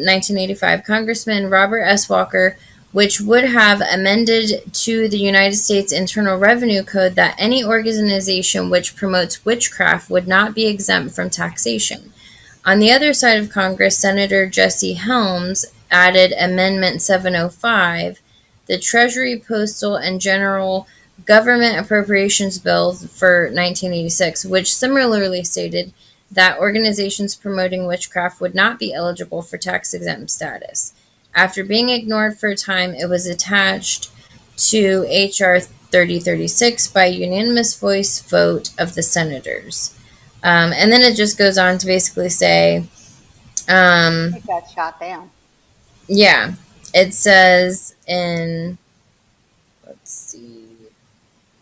1985. Congressman Robert S. Walker, which would have amended to the United States Internal Revenue Code that any organization which promotes witchcraft would not be exempt from taxation. On the other side of Congress, Senator Jesse Helms added Amendment 705, the Treasury, Postal, and General Government Appropriations Bill for 1986, which similarly stated that organizations promoting witchcraft would not be eligible for tax exempt status. After being ignored for a time, it was attached to H.R. 3036 by unanimous voice vote of the senators. And then it just goes on to basically say, I um, think that's shot down. yeah, it says in, let's see,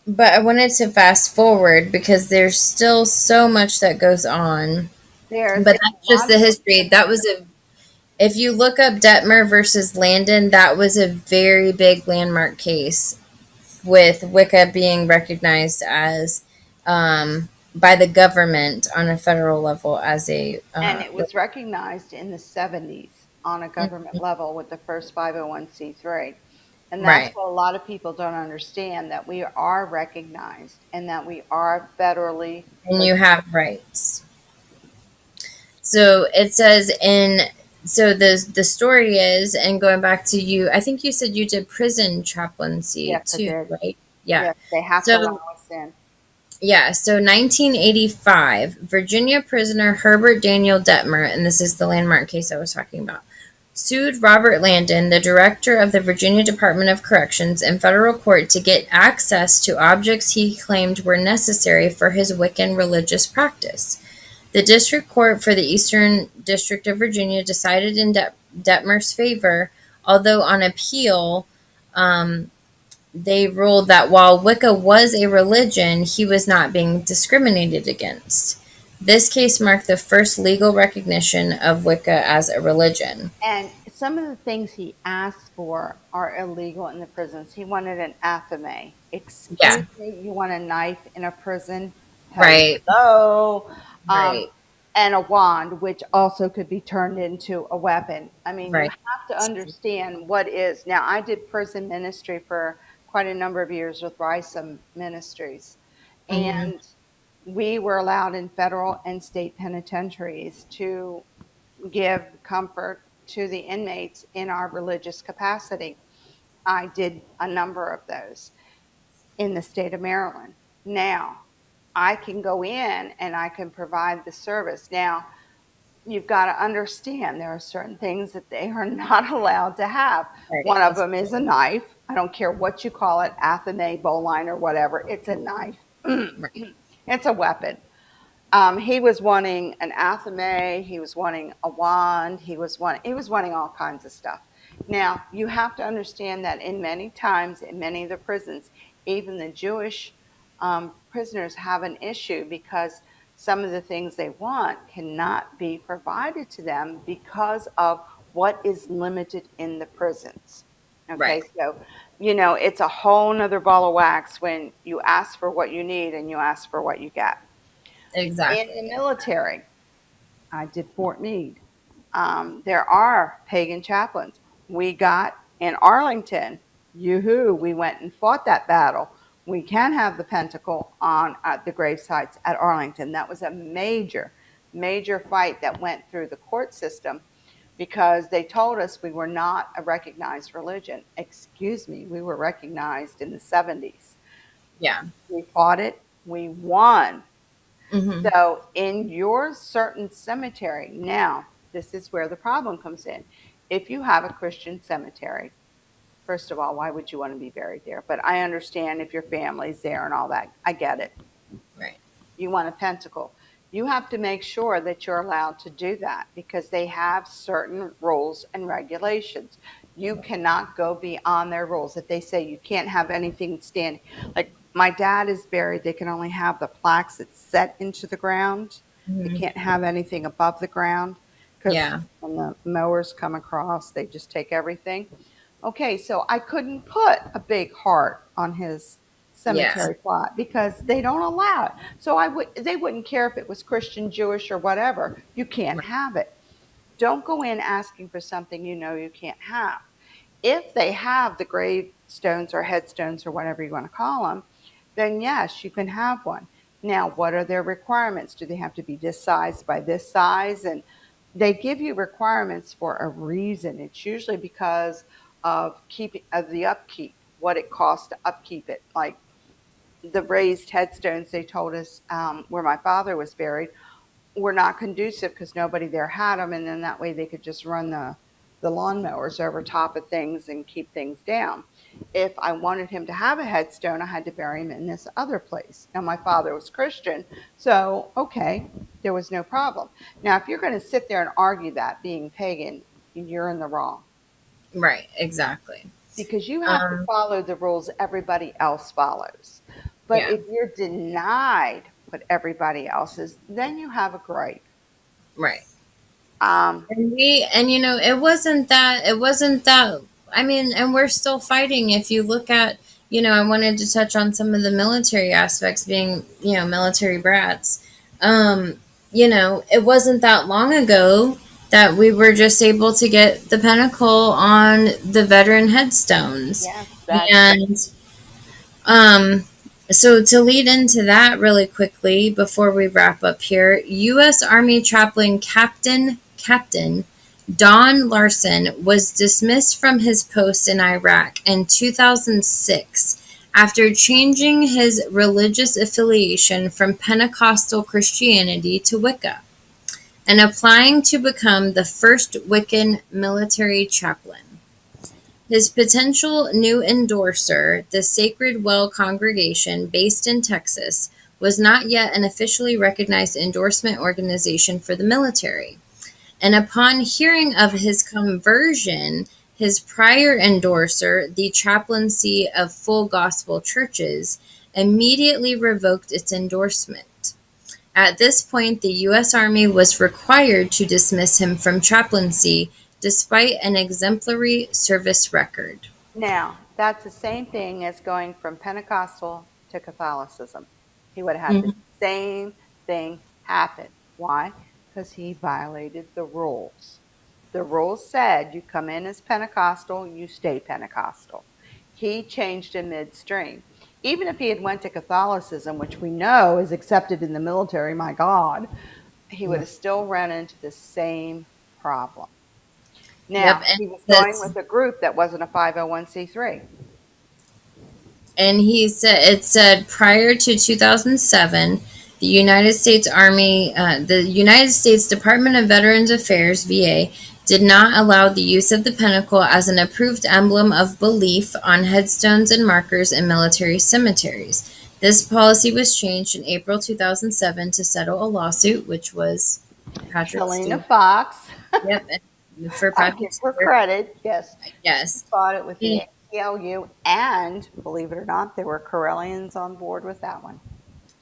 but I wanted to fast forward because there's still so much that goes on. There's But a that's just lot the of history. That was a, if you look up Detmer versus Landon, that was a very big landmark case with Wicca being recognized as by the government on a federal level as a and it was recognized in the 70s on a government level with the first 501c3. And that's right, what a lot of people don't understand, that we are recognized and that we are federally and you protected. have rights. So it says in, so the story is, and going back to you, I think you said you did prison chaplaincy Yes, I too, did. right? Yeah. Yes, they have to So allow us in. yeah, so 1985, Virginia prisoner Herbert Daniel Detmer, and this is the landmark case I was talking about, sued Robert Landon, the director of the Virginia Department of Corrections, in federal court to get access to objects he claimed were necessary for his Wiccan religious practice. The District Court for the Eastern District of Virginia decided in Detmer's favor, although on appeal, um, they ruled that while Wicca was a religion, he was not being discriminated against. This case marked the first legal recognition of Wicca as a religion. And some of the things he asked for are illegal in the prisons. He wanted an athame. Yeah, Excuse me, you want a knife in a prison? right, Hello. Um, right, and a wand, which also could be turned into a weapon. I mean, you right. have to understand what is. Now, I did prison ministry for quite a number of years with Rysam Ministries. Hmm. And we were allowed in federal and state penitentiaries to give comfort to the inmates in our religious capacity. I did a number of those in the state of Maryland. Now, I can go in and I can provide the service. Now, you've got to understand there are certain things that they are not allowed to have. Right, One of of them is a knife. I don't care what you call it, athame, bowline, or whatever. It's a knife. course. It's a weapon. He was wanting an athame. He was wanting a wand. He was wanting all kinds of stuff. Now you have to understand that in many times in many of the prisons, even the Jewish prisoners have an issue because some of the things they want cannot be provided to them because of what is limited in the prisons. Right. Okay, so it's a whole nother ball of wax when you ask for what you need and you ask for what you get. In Exactly. the military, I did Fort Meade. There are pagan chaplains. We got in Arlington, yoo-hoo, we went and fought that battle. We can have the pentacle on the grave sites at Arlington. That was a major, major fight that went through the court system because they told us we were not a recognized religion. Excuse me, we were recognized in the 70s. Yeah. We fought it, we won. Hmm. So, in your certain cemetery, now, this is where the problem comes in. If you have a Christian cemetery, first of all, why would you want to be buried there? But I understand if your family's there and all that. I get it. Right. You want a pentacle. You have to make sure that you're allowed to do that because they have certain rules and regulations. You cannot go beyond their rules. If they say you can't have anything standing, like my dad is buried, they can only have the plaques that set into the ground. They Hmm. can't have anything above the ground because Yeah. when the mowers come across, they just take everything. Okay, so I couldn't put a big heart on his Yeah. cemetery plot because they don't allow it. So they wouldn't care if it was Christian, Jewish, or whatever. You can't Right. have it. Don't go in asking for something you know you can't have. If they have the gravestones or headstones or whatever you want to call them, then yes, you can have one. Now, what are their requirements? Do they have to be this size by this size? And they give you requirements for a reason. It's usually because of the upkeep, what it costs to upkeep it. Like the raised headstones they told us where my father was buried were not conducive because nobody there had them, and then that way they could just run the lawnmowers over top of things and keep things down. If I wanted him to have a headstone, I had to bury him in this other place. Now my father was Christian, so okay, there was no problem. Now if you're going to sit there and argue that being pagan, you're in the wrong Right. Exactly. because you have to Um, follow the rules everybody else follows. But yeah. if you're denied what everybody else is, then you have a gripe. Right. Um, And it wasn't that, I mean, and we're still fighting. If you look at, I wanted to touch on some of the military aspects being, military brats. Um, it wasn't that long ago that we were just able to get the pinnacle on the veteran headstones. yes, that's And um, so to lead into that really quickly before we wrap up here, U.S. Army Chaplain Captain Don Larson was dismissed from his post in Iraq in 2006 after changing his religious affiliation from Pentecostal Christianity to Wicca and applying to become the first Wiccan military chaplain. His potential new endorser, the Sacred Well Congregation, based in Texas, was not yet an officially recognized endorsement organization for the military. And upon hearing of his conversion, his prior endorser, the Chaplaincy of Full Gospel Churches, immediately revoked its endorsement. At this point, the U.S. Army was required to dismiss him from chaplaincy despite an exemplary service record. now that's the same thing as going from Pentecostal to Catholicism. He would have had the Mhm. same thing happen. Why? Because he violated the rules. The rules said you come in as Pentecostal, you stay Pentecostal. He changed in midstream. Even if he had went to Catholicism, which we know is accepted in the military, my God, he would have still run into the same problem. Yep, Now, and he was going that's with a group that wasn't a 501c3. and he said it said prior to 2007, the United States Department of Veterans Affairs (VA) did not allow the use of the pentacle as an approved emblem of belief on headstones and markers in military cemeteries. This policy was changed in April 2007 to settle a lawsuit, which was Patrick Helena Stewart. Fox, Yep, and for I give Patrick her Stewart. credit. Yes, she Yes. fought it with the He ACLU, and believe it or not, there were Corellians on board with that one.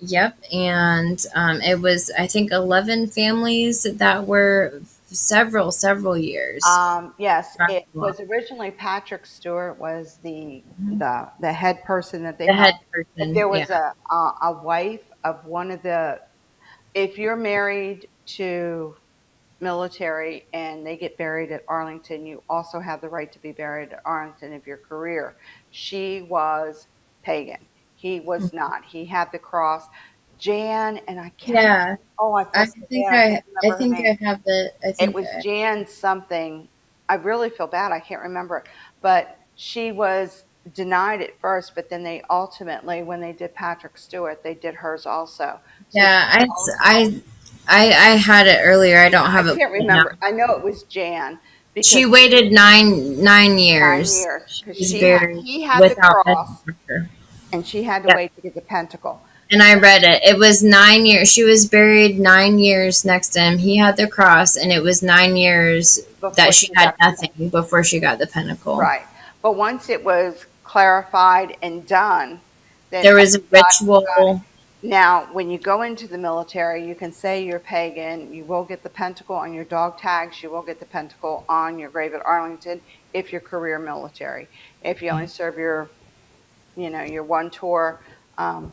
Yep, and it was I think 11 families that were several years. Yes, it Dracula, was originally Patrick Stewart was the head person that they the had. head But person. there Yeah, was a wife of one of the. If you're married to military and they get buried at Arlington, you also have the right to be buried at Arlington of your career. She was pagan. He was not. He had the cross. Jan, and I can't. yeah. Oh, I feel so bad. I can't I remember her think name. I have the. I It think was Jan something. I really feel bad. I can't remember it. But she was denied at first, but then they ultimately, when they did Patrick Stewart, they did hers also. So she yeah. also, I had it earlier. I yeah, don't I have it can't right now. remember. I know it was Jan She because waited 9 years. 9 years She because was buried he had the without a cross doctor. and she had to Yeah, wait to get the pentacle. and I read it. It was 9 years. She was buried 9 years next to him. He had the cross, and it was 9 years that Before she she had got the nothing before she got the pinnacle. right. But once it was clarified and done, then There was a everybody got it. ritual. Now, when you go into the military, you can say you're pagan. You will get the pentacle on your dog tags. You will get the pentacle on your grave at Arlington if you're career military. If you only serve your one tour, um,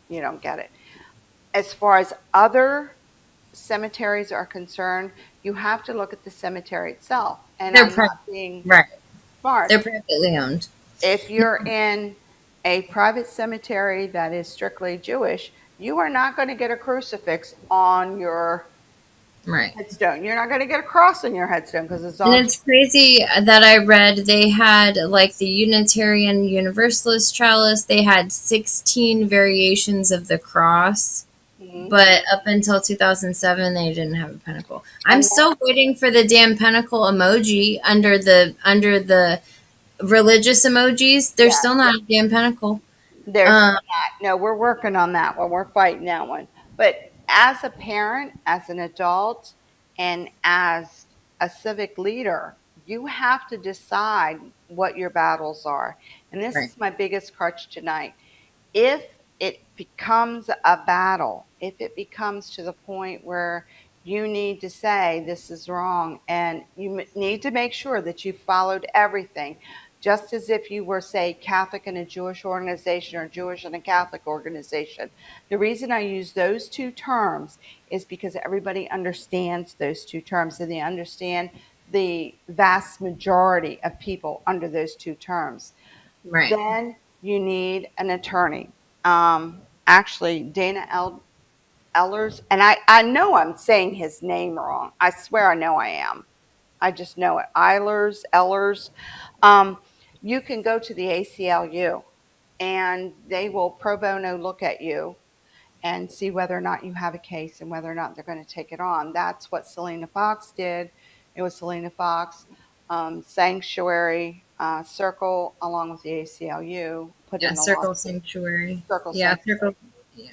you don't get it. As far as other cemeteries are concerned, you have to look at the cemetery itself. And They're I'm not being right. smart. They're privately owned. If you're in a private cemetery that is strictly Jewish, you are not going to get a crucifix on your Right. headstone. You're not going to get a cross on your headstone because it's And all it's crazy that I read they had like the Unitarian Universalist chalice, they had 16 variations of the cross, Jewish. but up until 2007 they didn't have a pinnacle. I'm And still waiting for the damn pinnacle emoji under the religious emojis. There's yeah, still not a damn pinnacle. there's Um, no, we're working on that one. We're fighting that one. But as a parent, as an adult, and as a civic leader, you have to decide what your battles are. And this right, is my biggest crutch tonight. If it becomes a battle, if it becomes to the point where you need to say this is wrong and you need to make sure that you followed everything, just as if you were, say, Catholic in a Jewish organization or Jewish in a Catholic organization. The reason I use those two terms is because everybody understands those two terms and they understand the vast majority of people under those two terms. right. Then you need an attorney. Actually, Ellers, and I know I'm saying his name wrong. I swear I know I am. I just know it. Ellers. Um, you can go to the ACLU and they will pro bono look at you and see whether or not you have a case and whether or not they're going to take it on. That's what Selena Fox did. It was Selena Fox, Sanctuary Circle, along with the ACLU, put Yeah, in a Circle lawsuit. Sanctuary. Circle Yeah, Sanctuary. Circle. Yeah.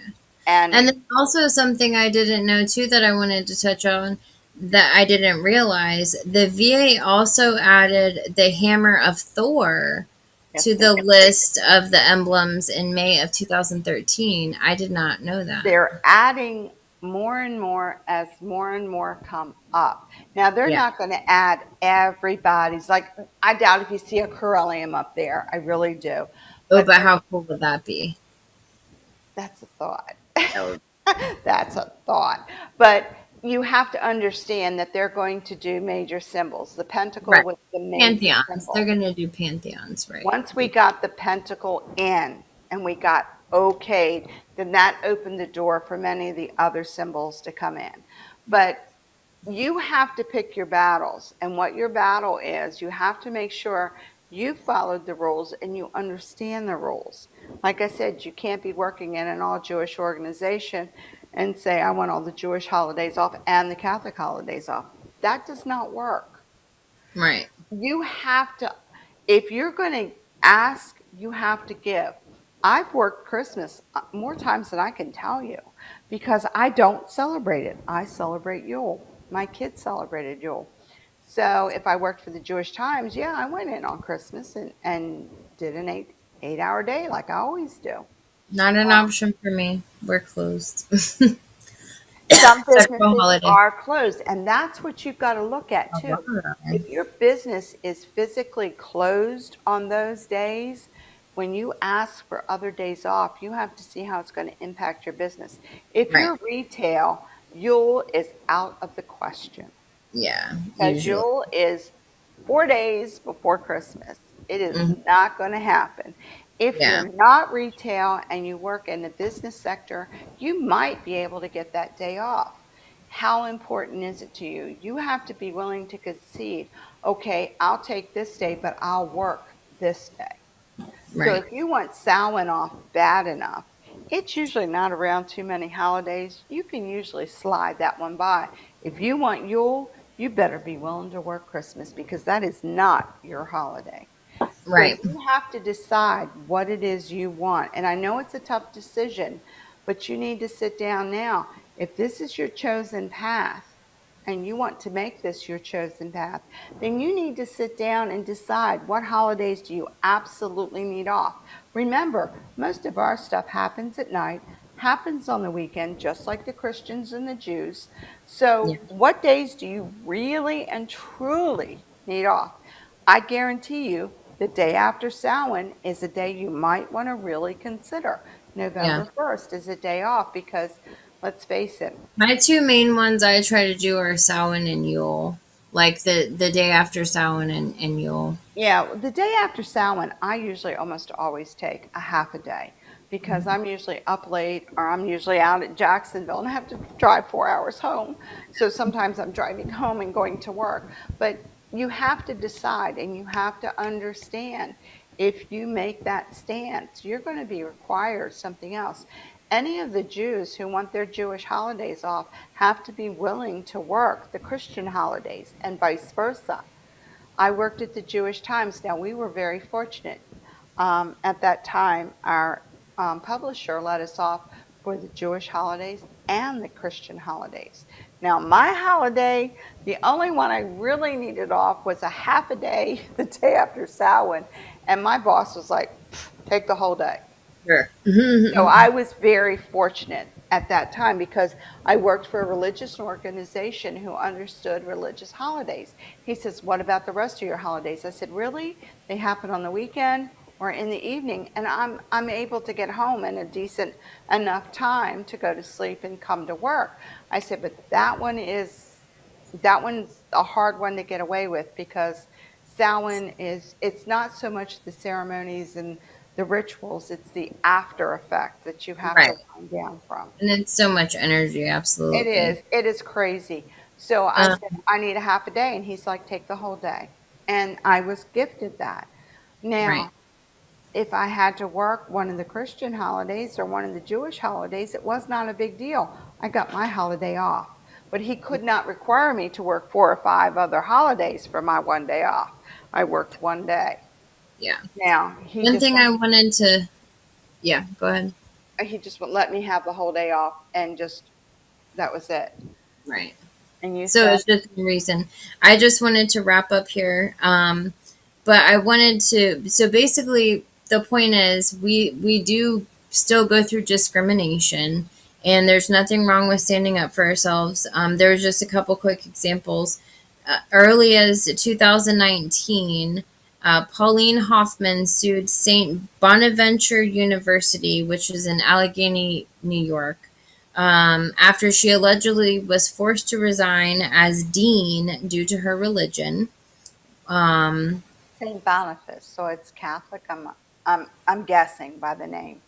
And And then also something I didn't know too that I wanted to touch on that I didn't realize the VA also added the Hammer of Thor yes, to they the list of the emblems in May of 2013. I did not know that. they're adding more and more as more and more come up. Now they're Yeah. not going to add everybody's. Like I doubt if you see a Corellium up there. I really do, Oh, but but how cool would that be? that's a thought. That would, That's a thought. But you have to understand that they're going to do major symbols. The pentacle right. was the major Pantheons. They're symbol. going to do pantheons, right? Once we got the pentacle in and we got okayed, then that opened the door for many of the other symbols to come in. But you have to pick your battles. And what your battle is, you have to make sure you followed the rules and you understand the rules. Like I said, you can't be working in an all Jewish organization and say, I want all the Jewish holidays off and the Catholic holidays off. That does not work. Right. You have to, if you're going to ask, you have to give. I've worked Christmas more times than I can tell you because I don't celebrate it. I celebrate Yule. My kids celebrated Yule. So if I worked for the Jewish Times, yeah, I went in on Christmas and did an 8 hour day like I always do. Not an option for me. We're closed. Some Sexual businesses holiday. are closed, and that's what you've got to look at Oh, too. wow. If your business is physically closed on those days, when you ask for other days off, you have to see how it's going to impact your business. If Right. you're retail, Yule is out of the question Yeah, because usually. Yule is 4 days before Christmas. It is Hmm. not going to happen. If Yeah. you're not retail and you work in the business sector, you might be able to get that day off. How important is it to you? You have to be willing to concede, okay, I'll take this day, but I'll work this day. So Right. if you want Samhain off bad enough, it's usually not around too many holidays. You can usually slide that one by. If you want Yule, you better be willing to work Christmas because that is not your holiday. So Right. you have to decide what it is you want. And I know it's a tough decision, but you need to sit down now. If this is your chosen path and you want to make this your chosen path, then you need to sit down and decide what holidays do you absolutely need off. Remember, most of our stuff happens at night, happens on the weekend, just like the Christians and the Jews. Yeah. So, what days do you really and truly need off? I guarantee you the day after Samhain is a day you might want to really consider. Yeah. November 1st is a day off because let's face it. My two main ones I try to do are Samhain and Yule. Like the day after Samhain and Yule. Yeah, the day after Samhain, I usually almost always take a half a day because I'm usually up late or I'm usually out at Jacksonville and I have to drive 4 hours home. So sometimes I'm driving home and going to work. But you have to decide and you have to understand if you make that stance, you're going to be required something else. Any of the Jews who want their Jewish holidays off have to be willing to work the Christian holidays and vice versa. I worked at the Jewish Times. Now, we were very fortunate. At that time, our publisher let us off for the Jewish holidays and the Christian holidays. Now, my holiday, the only one I really needed off was a half a day, the day after Samhain, and my boss was like, take the whole day. Sure. So I was very fortunate at that time because I worked for a religious organization who understood religious holidays. He says, what about the rest of your holidays? I said, really? They happen on the weekend or in the evening, and I'm able to get home in a decent enough time to go to sleep and come to work. I said, but that one's a hard one to get away with because Samhain is it's not so much the ceremonies and the rituals, it's the after effect that you have to Right. wind down from. And it's so much energy, absolutely. It is crazy. So I Um, said, I need a half a day. And he's like, take the whole day. And I was gifted that. right. Now, if I had to work one of the Christian holidays or one of the Jewish holidays, it was not a big deal. I got my holiday off. But he could not require me to work 4 or 5 other holidays for my one day off. I worked one day. Yeah. Now, One thing I wanted to, yeah, go ahead. he just wouldn't let me have the whole day off and just that was it. Right. And you So said, it's just one reason. I just wanted to wrap up here. But I wanted to, so basically the point is we do still go through discrimination and there's nothing wrong with standing up for ourselves. There's just a couple quick examples. Early as 2019, Pauline Hoffman sued St. Bonaventure University, which is in Allegheny, New York, after she allegedly was forced to resign as dean due to her religion. Um, St. Boniface, so it's Catholic. I'm guessing by the name.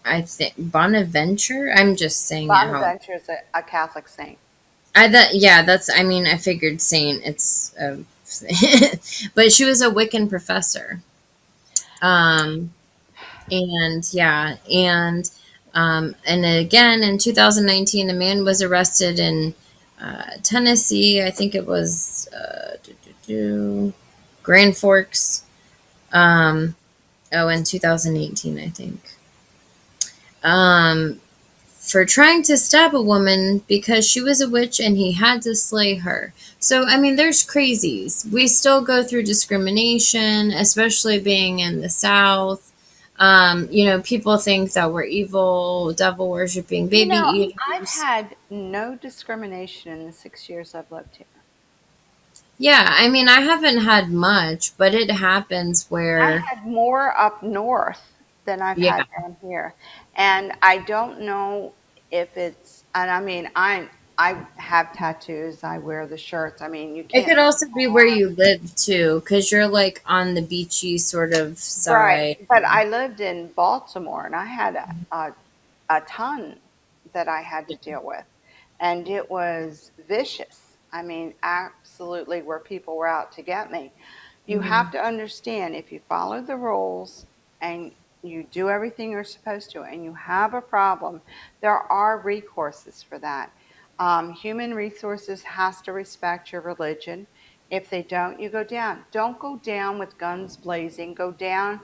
I think Bonaventure. I'm just saying it how Bonaventure is a Catholic saint. I that yeah. That's I mean I figured Saint. It's but she was a Wiccan professor. Um, and yeah, and again in 2019, a man was arrested in Tennessee. I think it was Grand Forks. Um, oh, in 2018, I think. Um, for trying to stab a woman because she was a witch and he had to slay her. So, I mean, there's crazies. We still go through discrimination, especially being in the South. People think that we're evil, devil worshipping You baby know, I've eaters. had no discrimination in the 6 years I've lived here. Yeah, I mean, I haven't had much, but it happens I where, had more up north than I've yeah, had down here. And I don't know if it's, and I mean, I have tattoos, I wear the shirts. I mean, you it can't could also be where you live too, because you're like on the beachy sort of right. side. But I lived in Baltimore and I had a ton that I had to deal with. And it was vicious. I mean, absolutely, where people were out to get me. You have Mhm. to understand if you follow the rules and you do everything you're supposed to and you have a problem, there are recourses for that. Human resources has to respect your religion. If they don't, you go down. Don't go down with guns blazing. Go down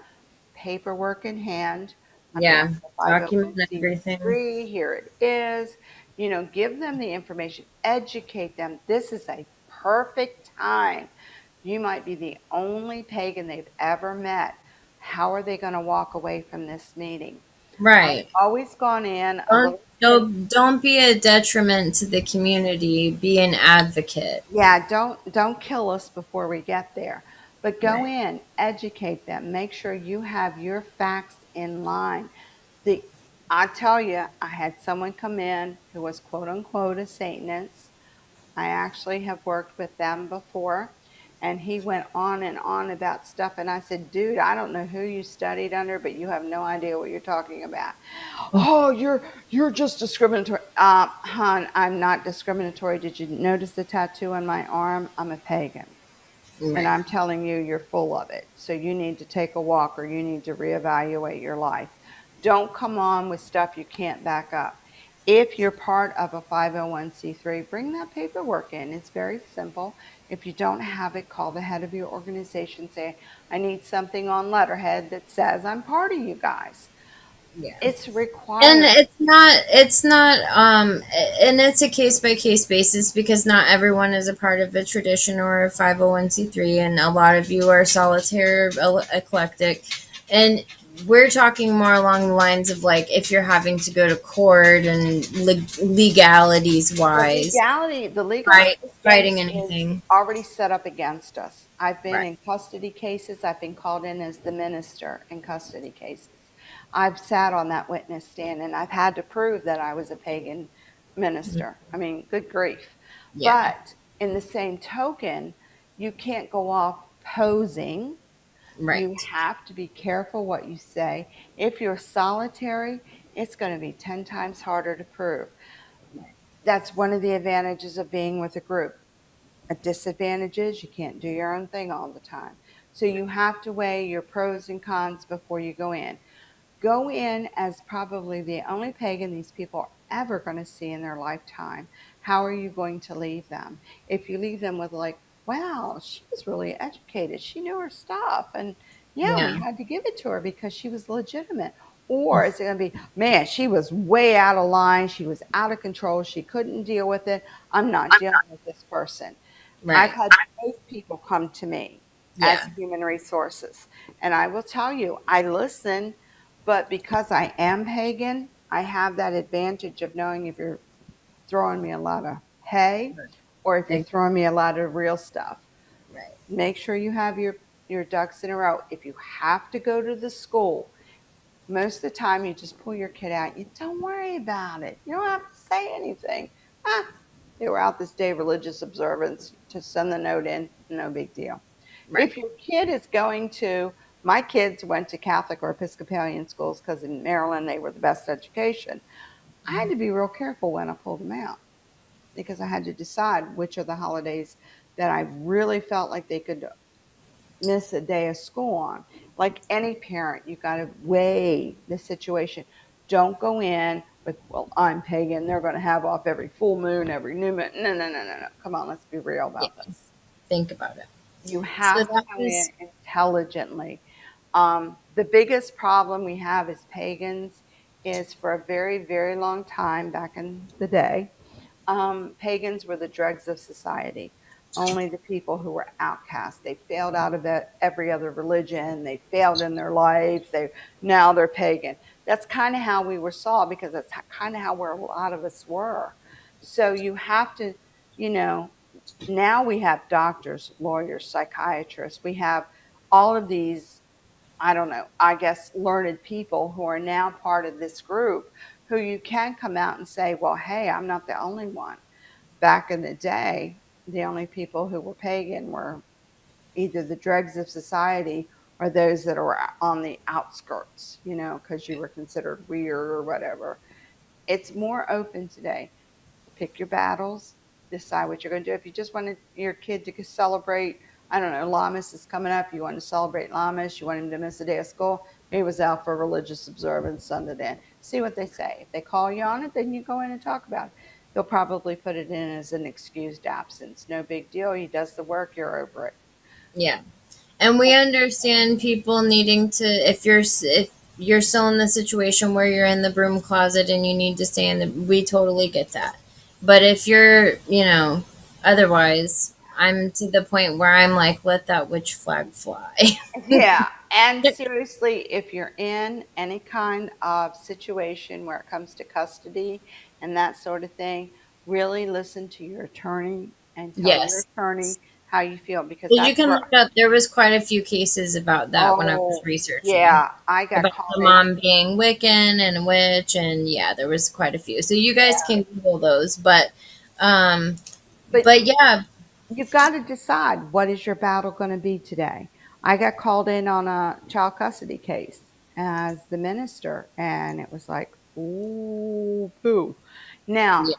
paperwork in hand. I'm doing Yeah, the document everything. 501c3. Here it is. You know, give them the information, educate them. This is a perfect time. You might be the only pagan they've ever met. How are they going to walk away from this meeting? I've Right. always gone in a Don't, little bit. don't be a detriment to the community. Be an advocate. Yeah, don't kill us before we get there. But go Right. in, educate them, make sure you have your facts in line. The I tell you, I had someone come in who was quote unquote a Satanist. I actually have worked with them before. And he went on and on about stuff. And I said, dude, I don't know who you studied under, but you have no idea what you're talking about. Oh, you're just discriminatory. Hon, I'm not discriminatory. Did you notice the tattoo on my arm? I'm a pagan. And Right. I'm telling you, you're full of it. So you need to take a walk or you need to reevaluate your life. Don't come on with stuff you can't back up. If you're part of a 501c3, bring that paperwork in. It's very simple. If you don't have it, call the head of your organization. Say, I need something on letterhead that says I'm part of you guys. Yeah. It's And required. and it's a case by case basis because not everyone is a part of a tradition or a 501c3, and a lot of you are solitaire, eclectic. And we're talking more along the lines of like if you're having to go to court and legalities wise, The legal system fighting is anything. already set up against us. I've been Right. in custody cases. I've been called in as the minister in custody cases. I've sat on that witness stand and I've had to prove that I was a pagan minister. I mean, good grief. Yeah. But in the same token, you can't go off posing. You Right. have to be careful what you say. If you're solitary, it's going to be 10 times harder to prove. That's one of the advantages of being with a group. A disadvantage is you can't do your own thing all the time. So you have to weigh your pros and cons before you go in. Go in as probably the only pagan these people are ever going to see in their lifetime. How are you going to leave them? If you leave them with, like, wow, she was really educated, she knew her stuff, and yeah, we Yeah. had to give it to her because she was legitimate. Or is it going to be, man, she was way out of line, she was out of control, she couldn't deal with it, I'm not dealing with this person. I've Right. had both people come to me as Yeah. human resources. And I will tell you, I listen, but because I am pagan, I have that advantage of knowing if you're throwing me a lot of hay or if you're Like, throwing me a lot of real stuff. right. Make sure you have your ducks in a row. If you have to go to the school, most of the time you just pull your kid out. You don't worry about it. You don't have to say anything. Ah, they were out this day, religious observance, to send the note in, no big deal. Right. If your kid is going to, my kids went to Catholic or Episcopalian schools because in Maryland they were the best education. I had to be real careful when I pulled them out because I had to decide which of the holidays that I really felt like they could miss a day of school on. Like any parent, you got to weigh the situation. Don't go in with, well, I'm pagan. They're going to have off every full moon, every new moon. No, no, no, no, no. Come on, let's be real Yeah. about this. Think about it. You So have to that go in was intelligently. The biggest problem we have as pagans is for a very, very long time back in the day, pagans were the dregs of society. only the people who were outcast. They failed out of every other religion. They failed in their life. Now they're pagan. That's kind of how we were saw, because that's kind of how where a lot of us were. So you have to, you know, now we have doctors, lawyers, psychiatrists. We have all of these, I don't know, I guess learned people who are now part of this group, who you can come out and say, well, hey, I'm not the only one. Back in the day, the only people who were pagan were either the dregs of society or those that were on the outskirts, because you were considered weird or whatever. It's more open today. Pick your battles, decide what you're going to do. If you just wanted your kid to celebrate, I don't know, Lammas is coming up, you want to celebrate Lammas, you want him to miss a day of school, he was out for religious observance, send it in. See what they say. If they call you on it, then you go in and talk about it. They'll probably put it in as an excused absence. No big deal. He does the work, you're over it. Yeah. And we understand people needing to, if you're still in the situation where you're in the broom closet and you need to stay in the, we totally get that. But if you're, otherwise, I'm to the point where I'm like, let that witch flag fly. Yeah. And seriously, if you're in any kind of situation where it comes to custody and that sort of thing, really listen to your attorney and tell your Yes. attorney how you feel, because Well, you that's can where, look up, there was quite a few cases about that when I was oh, researching. yeah, I got About called the in. mom being Wiccan and a witch, and yeah, there was quite a few. So you guys Yeah. can Google those, but um, But but yeah, you've got to decide, what is your battle going to be today. I got called in on a child custody case as the minister, and it was like, ooh, poo. Now, yeah,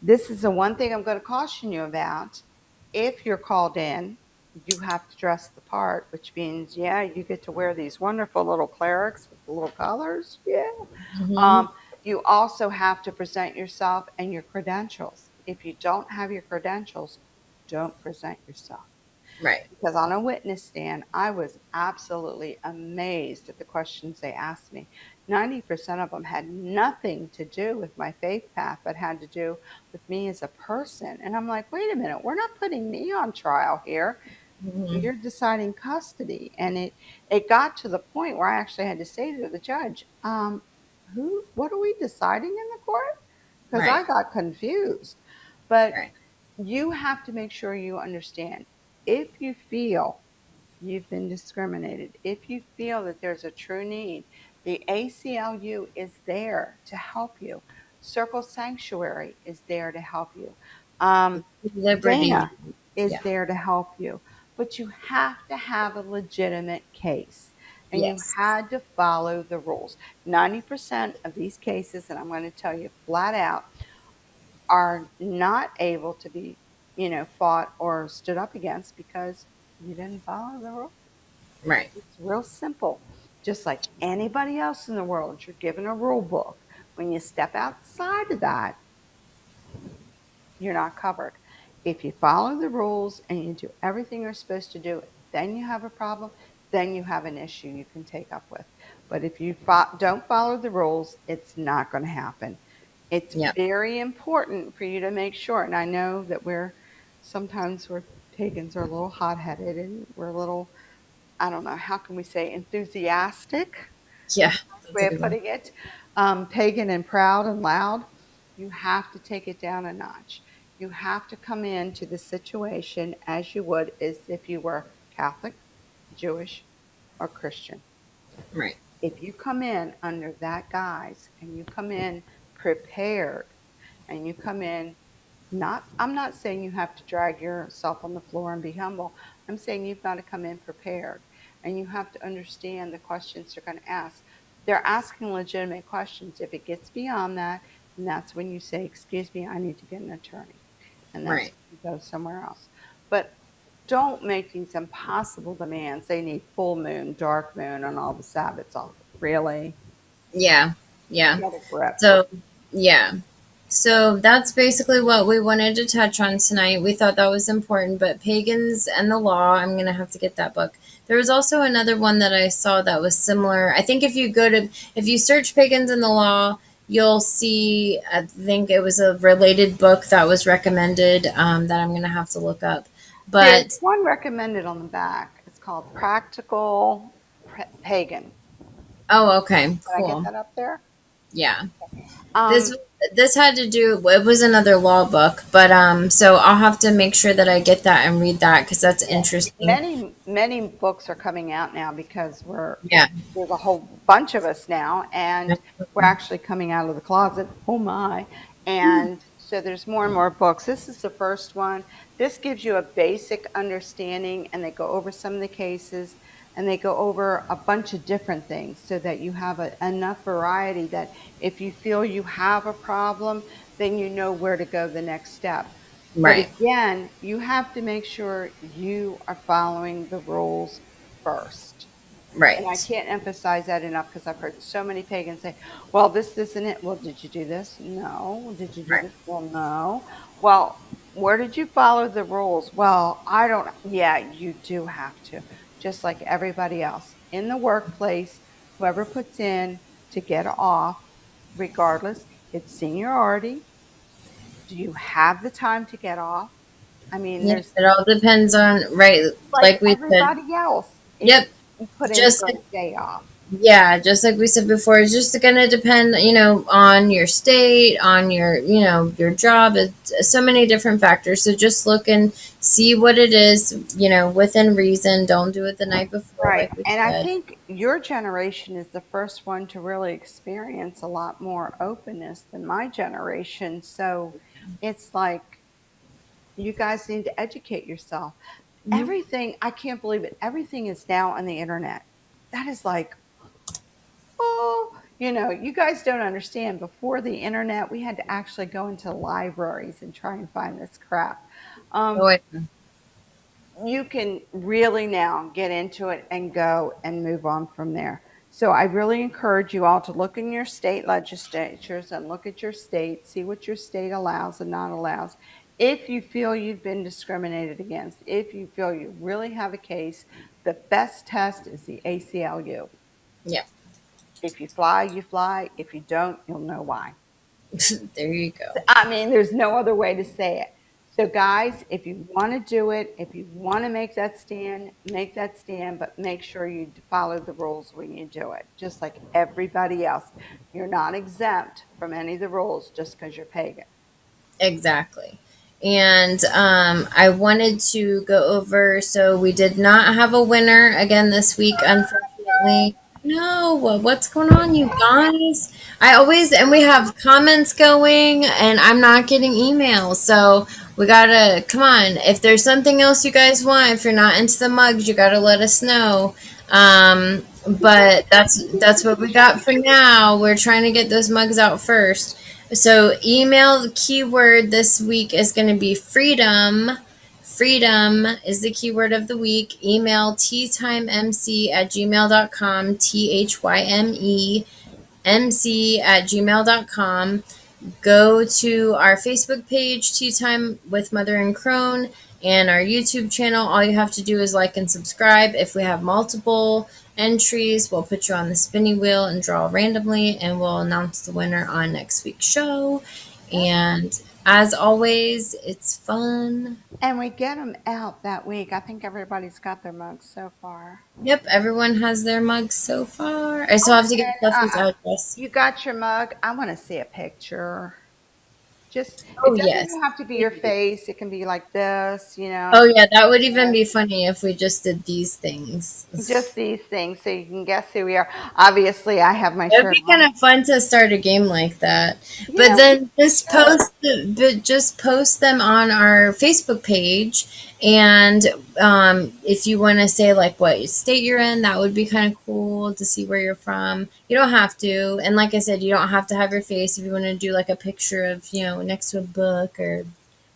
this is the one thing I'm going to caution you about. If you're called in, you have to dress the part, which means, yeah, you get to wear these wonderful little clerics with the little collars. Yeah. hmm Um, you also have to present yourself and your credentials. If you don't have your credentials, don't present yourself. right, Because on a witness stand, I was absolutely amazed at the questions they asked me. 90% of them had nothing to do with my faith path, but had to do with me as a person. And I'm like, wait a minute, we're not putting me on trial here. hmm You're deciding custody. And it got to the point where I actually had to say to the judge, what are we deciding in the court? Because I right, got confused. But right, you have to make sure you understand, if you feel you've been discriminated, if you feel that there's a true need, the ACLU is there to help you. Circle Sanctuary is there to help you. liberty, Dana is yeah, there to help you. But you have to have a legitimate case, and you yes, had to follow the rules. 90% of these cases, and I'm going to tell you flat out, are not able to be, fought or stood up against because you didn't follow the rules. right, It's real simple. Just like anybody else in the world, you're given a rule book. When you step outside of that, you're not covered. If you follow the rules and you do everything you're supposed to do, then you have a problem, then you have an issue you can take up with. But if you don't follow the rules, it's not going to happen. It's yeah, very important for you to make sure. And I know that sometimes we're pagans are a little hot headed, and we're a little, I don't know, how can we say, enthusiastic yeah, is the best that's a way of good one, putting it. Pagan and proud and loud. You have to take it down a notch. You have to come into the situation as you would as if you were Catholic, Jewish, or Christian. right, If you come in under that guise and you come in prepared and you come in, I'm not saying you have to drag yourself on the floor and be humble. I'm saying you've got to come in prepared, and you have to understand the questions they're going to ask. They're asking legitimate questions. If it gets beyond that, and that's when you say, excuse me, I need to get an attorney. And that's right, when you go somewhere else. But don't make these impossible demands. They need full moon, dark moon, and all the Sabbaths off. Really? yeah, yeah. Get a grip. So yeah. So that's basically what we wanted to touch on tonight. We thought that was important, but Pagans and the Law, I'm going to have to get that book. There was also another one that I saw that was similar. I think if you search Pagans and the Law, you'll see, I think it was a related book that was recommended that I'm going to have to look up. There's But one recommended on the back. It's called Practical Pagan. oh, okay, Did I get cool. that up there? Yeah. Um, This this had to do it was another law book, but so I'll have to make sure that I get that and read that because that's yeah, interesting. many books are coming out now because Yeah. there's a whole bunch of us now, and we're actually coming out of the closet. Oh my! And so there's more and more books. This is the first one. This gives you a basic understanding, and they go over some of the cases, and they go over a bunch of different things so that you have enough variety that if you feel you have a problem, then you know where to go the next step. But Right. again, you have to make sure you are following the rules first. And I Right. can't emphasize that enough because I've heard so many pagans say, well, this, and it. Well, did you do this? No. Did you do Right. this? Well, no. Well, where did you follow the rules? Well, I don't. Yeah, you do have to, just like everybody else. In the workplace, whoever puts in to get off, regardless, it's seniority. Do you have the time to get off? I mean, Yeah. there's It all depends on right, like like we said. everybody else if Yep. you put in Just for like a day off. yeah, just like we said before, it's just gonna depend, on your state, on your job. It's so many different factors. So just look and see what it is, within reason. Don't do it the night before, Right. like we And I said. think your generation is the first one to really experience a lot more openness than my generation. So it's like you guys need to educate yourself. Mhm. Everything, I can't believe it. Everything is now on the internet. That is like, oh, you guys don't understand. Before the internet, we had to actually go into libraries and try and find this crap. Oh, Um, you can really now get into it and go and move on from there. So I really encourage you all to look in your state legislatures and look at your state, see what your state allows and not allows. If you feel you've been discriminated against, if you feel you really have a case, the best test is the ACLU. yeah. If you fly, you fly. If you don't, you'll know why. There you go. I mean, there's no other way to say it. So, guys, if you want to do it, if you want to make that stand, but make sure you follow the rules when you do it, just like everybody else. You're not exempt from any of the rules just because you're pagan. Exactly. And I wanted to go over. So we did not have a winner again this week, unfortunately. No, what's going on, you guys? I always, and we have comments going, and I'm not getting emails. So we gotta, come on. If there's something else you guys want, if you're not into the mugs, you gotta let us know. But that's what we got for now. We're trying to get those mugs out first. So, email keyword this week is going to be freedom. Freedom is the keyword of the week. Email thyme@gmail.com, THYMEMC@gmail.com. Go to our Facebook page, Tea Time with Mother and Crone, and our YouTube channel. All you have to do is like and subscribe. If we have multiple entries, we'll put you on the spinning wheel and draw randomly, and we'll announce the winner on next week's show. Yep. And as always, it's fun. And we get them out that week. I think everybody's got their mugs so far. Yep, everyone has their mugs so far. I still Oh, have to get and Fluffy's address. you got your mug. I want to see a picture. Just, Oh, it doesn't yes. even have to be your face. It can be like this. Oh, yeah, that would even be funny if we just did these things. Just these things so you can guess who we are. Obviously, I have my It would shirt be kind on. of fun to start a game like that. But Yeah, we then should. just post them on our Facebook page. And if you want to say like what state you're in, that would be kind of cool to see where you're from. You don't have to. And like I said, you don't have to have your face if you want to do like a picture of, next to a book or And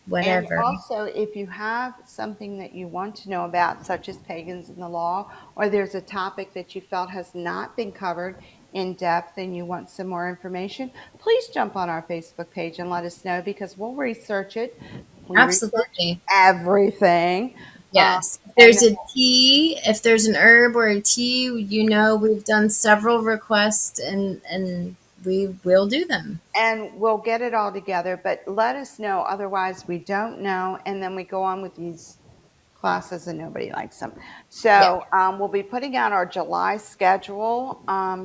whatever. also, if you have something that you want to know about, such as pagans in the law, or there's a topic that you felt has not been covered in depth and you want some more information, please jump on our Facebook page and let us know because we'll research it. We research Absolutely. everything. Yes. If And there's a tea, if there's an herb or a tea, we've done several requests and we will do them. we'll get it all together, but let us know. Otherwise, we don't know. And then we go on with these classes and nobody likes them. Yeah. So we'll be putting out our July schedule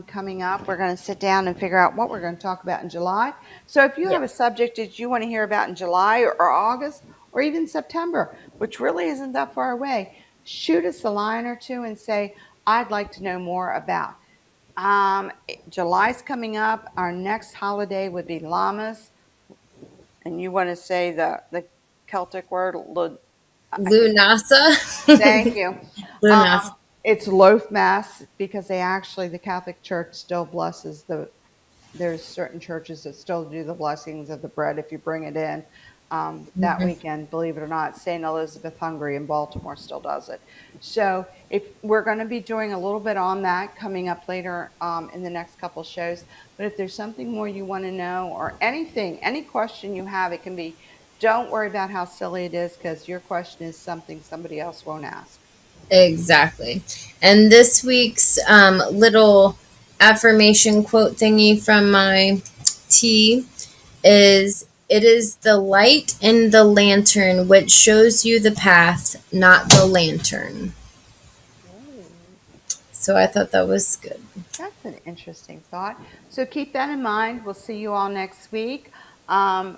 coming up. We're going to sit down and figure out what we're going to talk about in July. So if you Yeah. have a subject that you want to hear about in July or August or even September, which really isn't that far away, shoot us a line or two and say, I'd like to know more about. July's coming up. Our next holiday would be Lammas, and you want to say the Celtic word. I think. Lunasa. Thank you. Lunasa. It's loaf mass because the Catholic Church still blesses there's certain churches that still do the blessings of the bread if you bring it in. That Mhm. weekend, believe it or not, St. Elizabeth, Hungary in Baltimore still does it. So if we're going to be doing a little bit on that coming up later in the next couple shows, but if there's something more you want to know or anything, any question you have, it can be, don't worry about how silly it is because your question is something somebody else won't ask. Exactly. And this week's little affirmation quote thingy from my tea is, it is the light in the lantern which shows you the path, not the lantern. Oh. So I thought that was good. That's an interesting thought. So keep that in mind. We'll see you all next week. Um,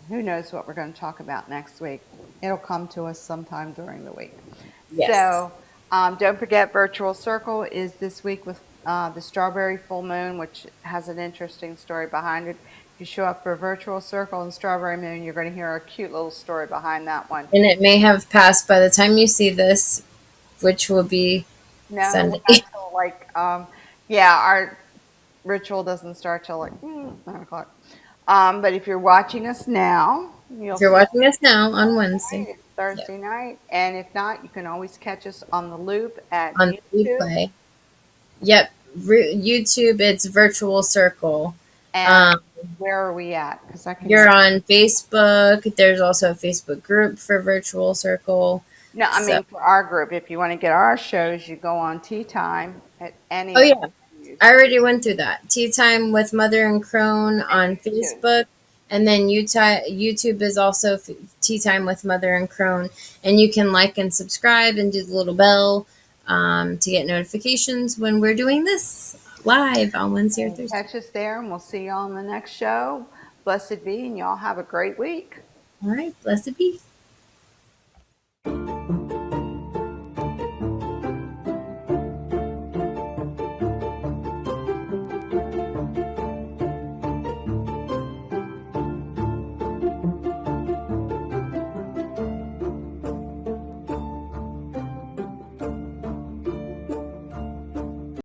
who knows what we're going to talk about next week? It'll come to us sometime during the week. Yes. So don't forget, Virtual Circle is this week with the Strawberry Full Moon, which has an interesting story behind it. If you show up for Virtual Circle and Strawberry Moon, you're going to hear a cute little story behind that one. And it may have passed by the time you see this, which will be No, Sunday. not till yeah, our ritual doesn't start till 9 o'clock. But if you're watching us now, you'll If you're see it watching us now on Wednesday, Thursday, it's yep, Thursday night. And if not, you can always catch us on the loop at on the YouTube. replay. Yep, YouTube, it's Virtual Circle. And Um, where are we at? Because I can you're never. on Facebook. There's also a Facebook group for Virtual Circle. No, I So, mean for our group. If you want to get our shows, you go on Tea Time at any oh of yeah, the venues I already went through that. Tea Time with Mother and Crone and on YouTube. Facebook. And then YouTube is also Tea Time with Mother and Crone. And you can like and subscribe and do the little bell to get notifications when we're doing this live on Wednesday or And Thursday. catch us there, and we'll see you all in the next show. Blessed be, and y'all have a great week. All right, blessed be.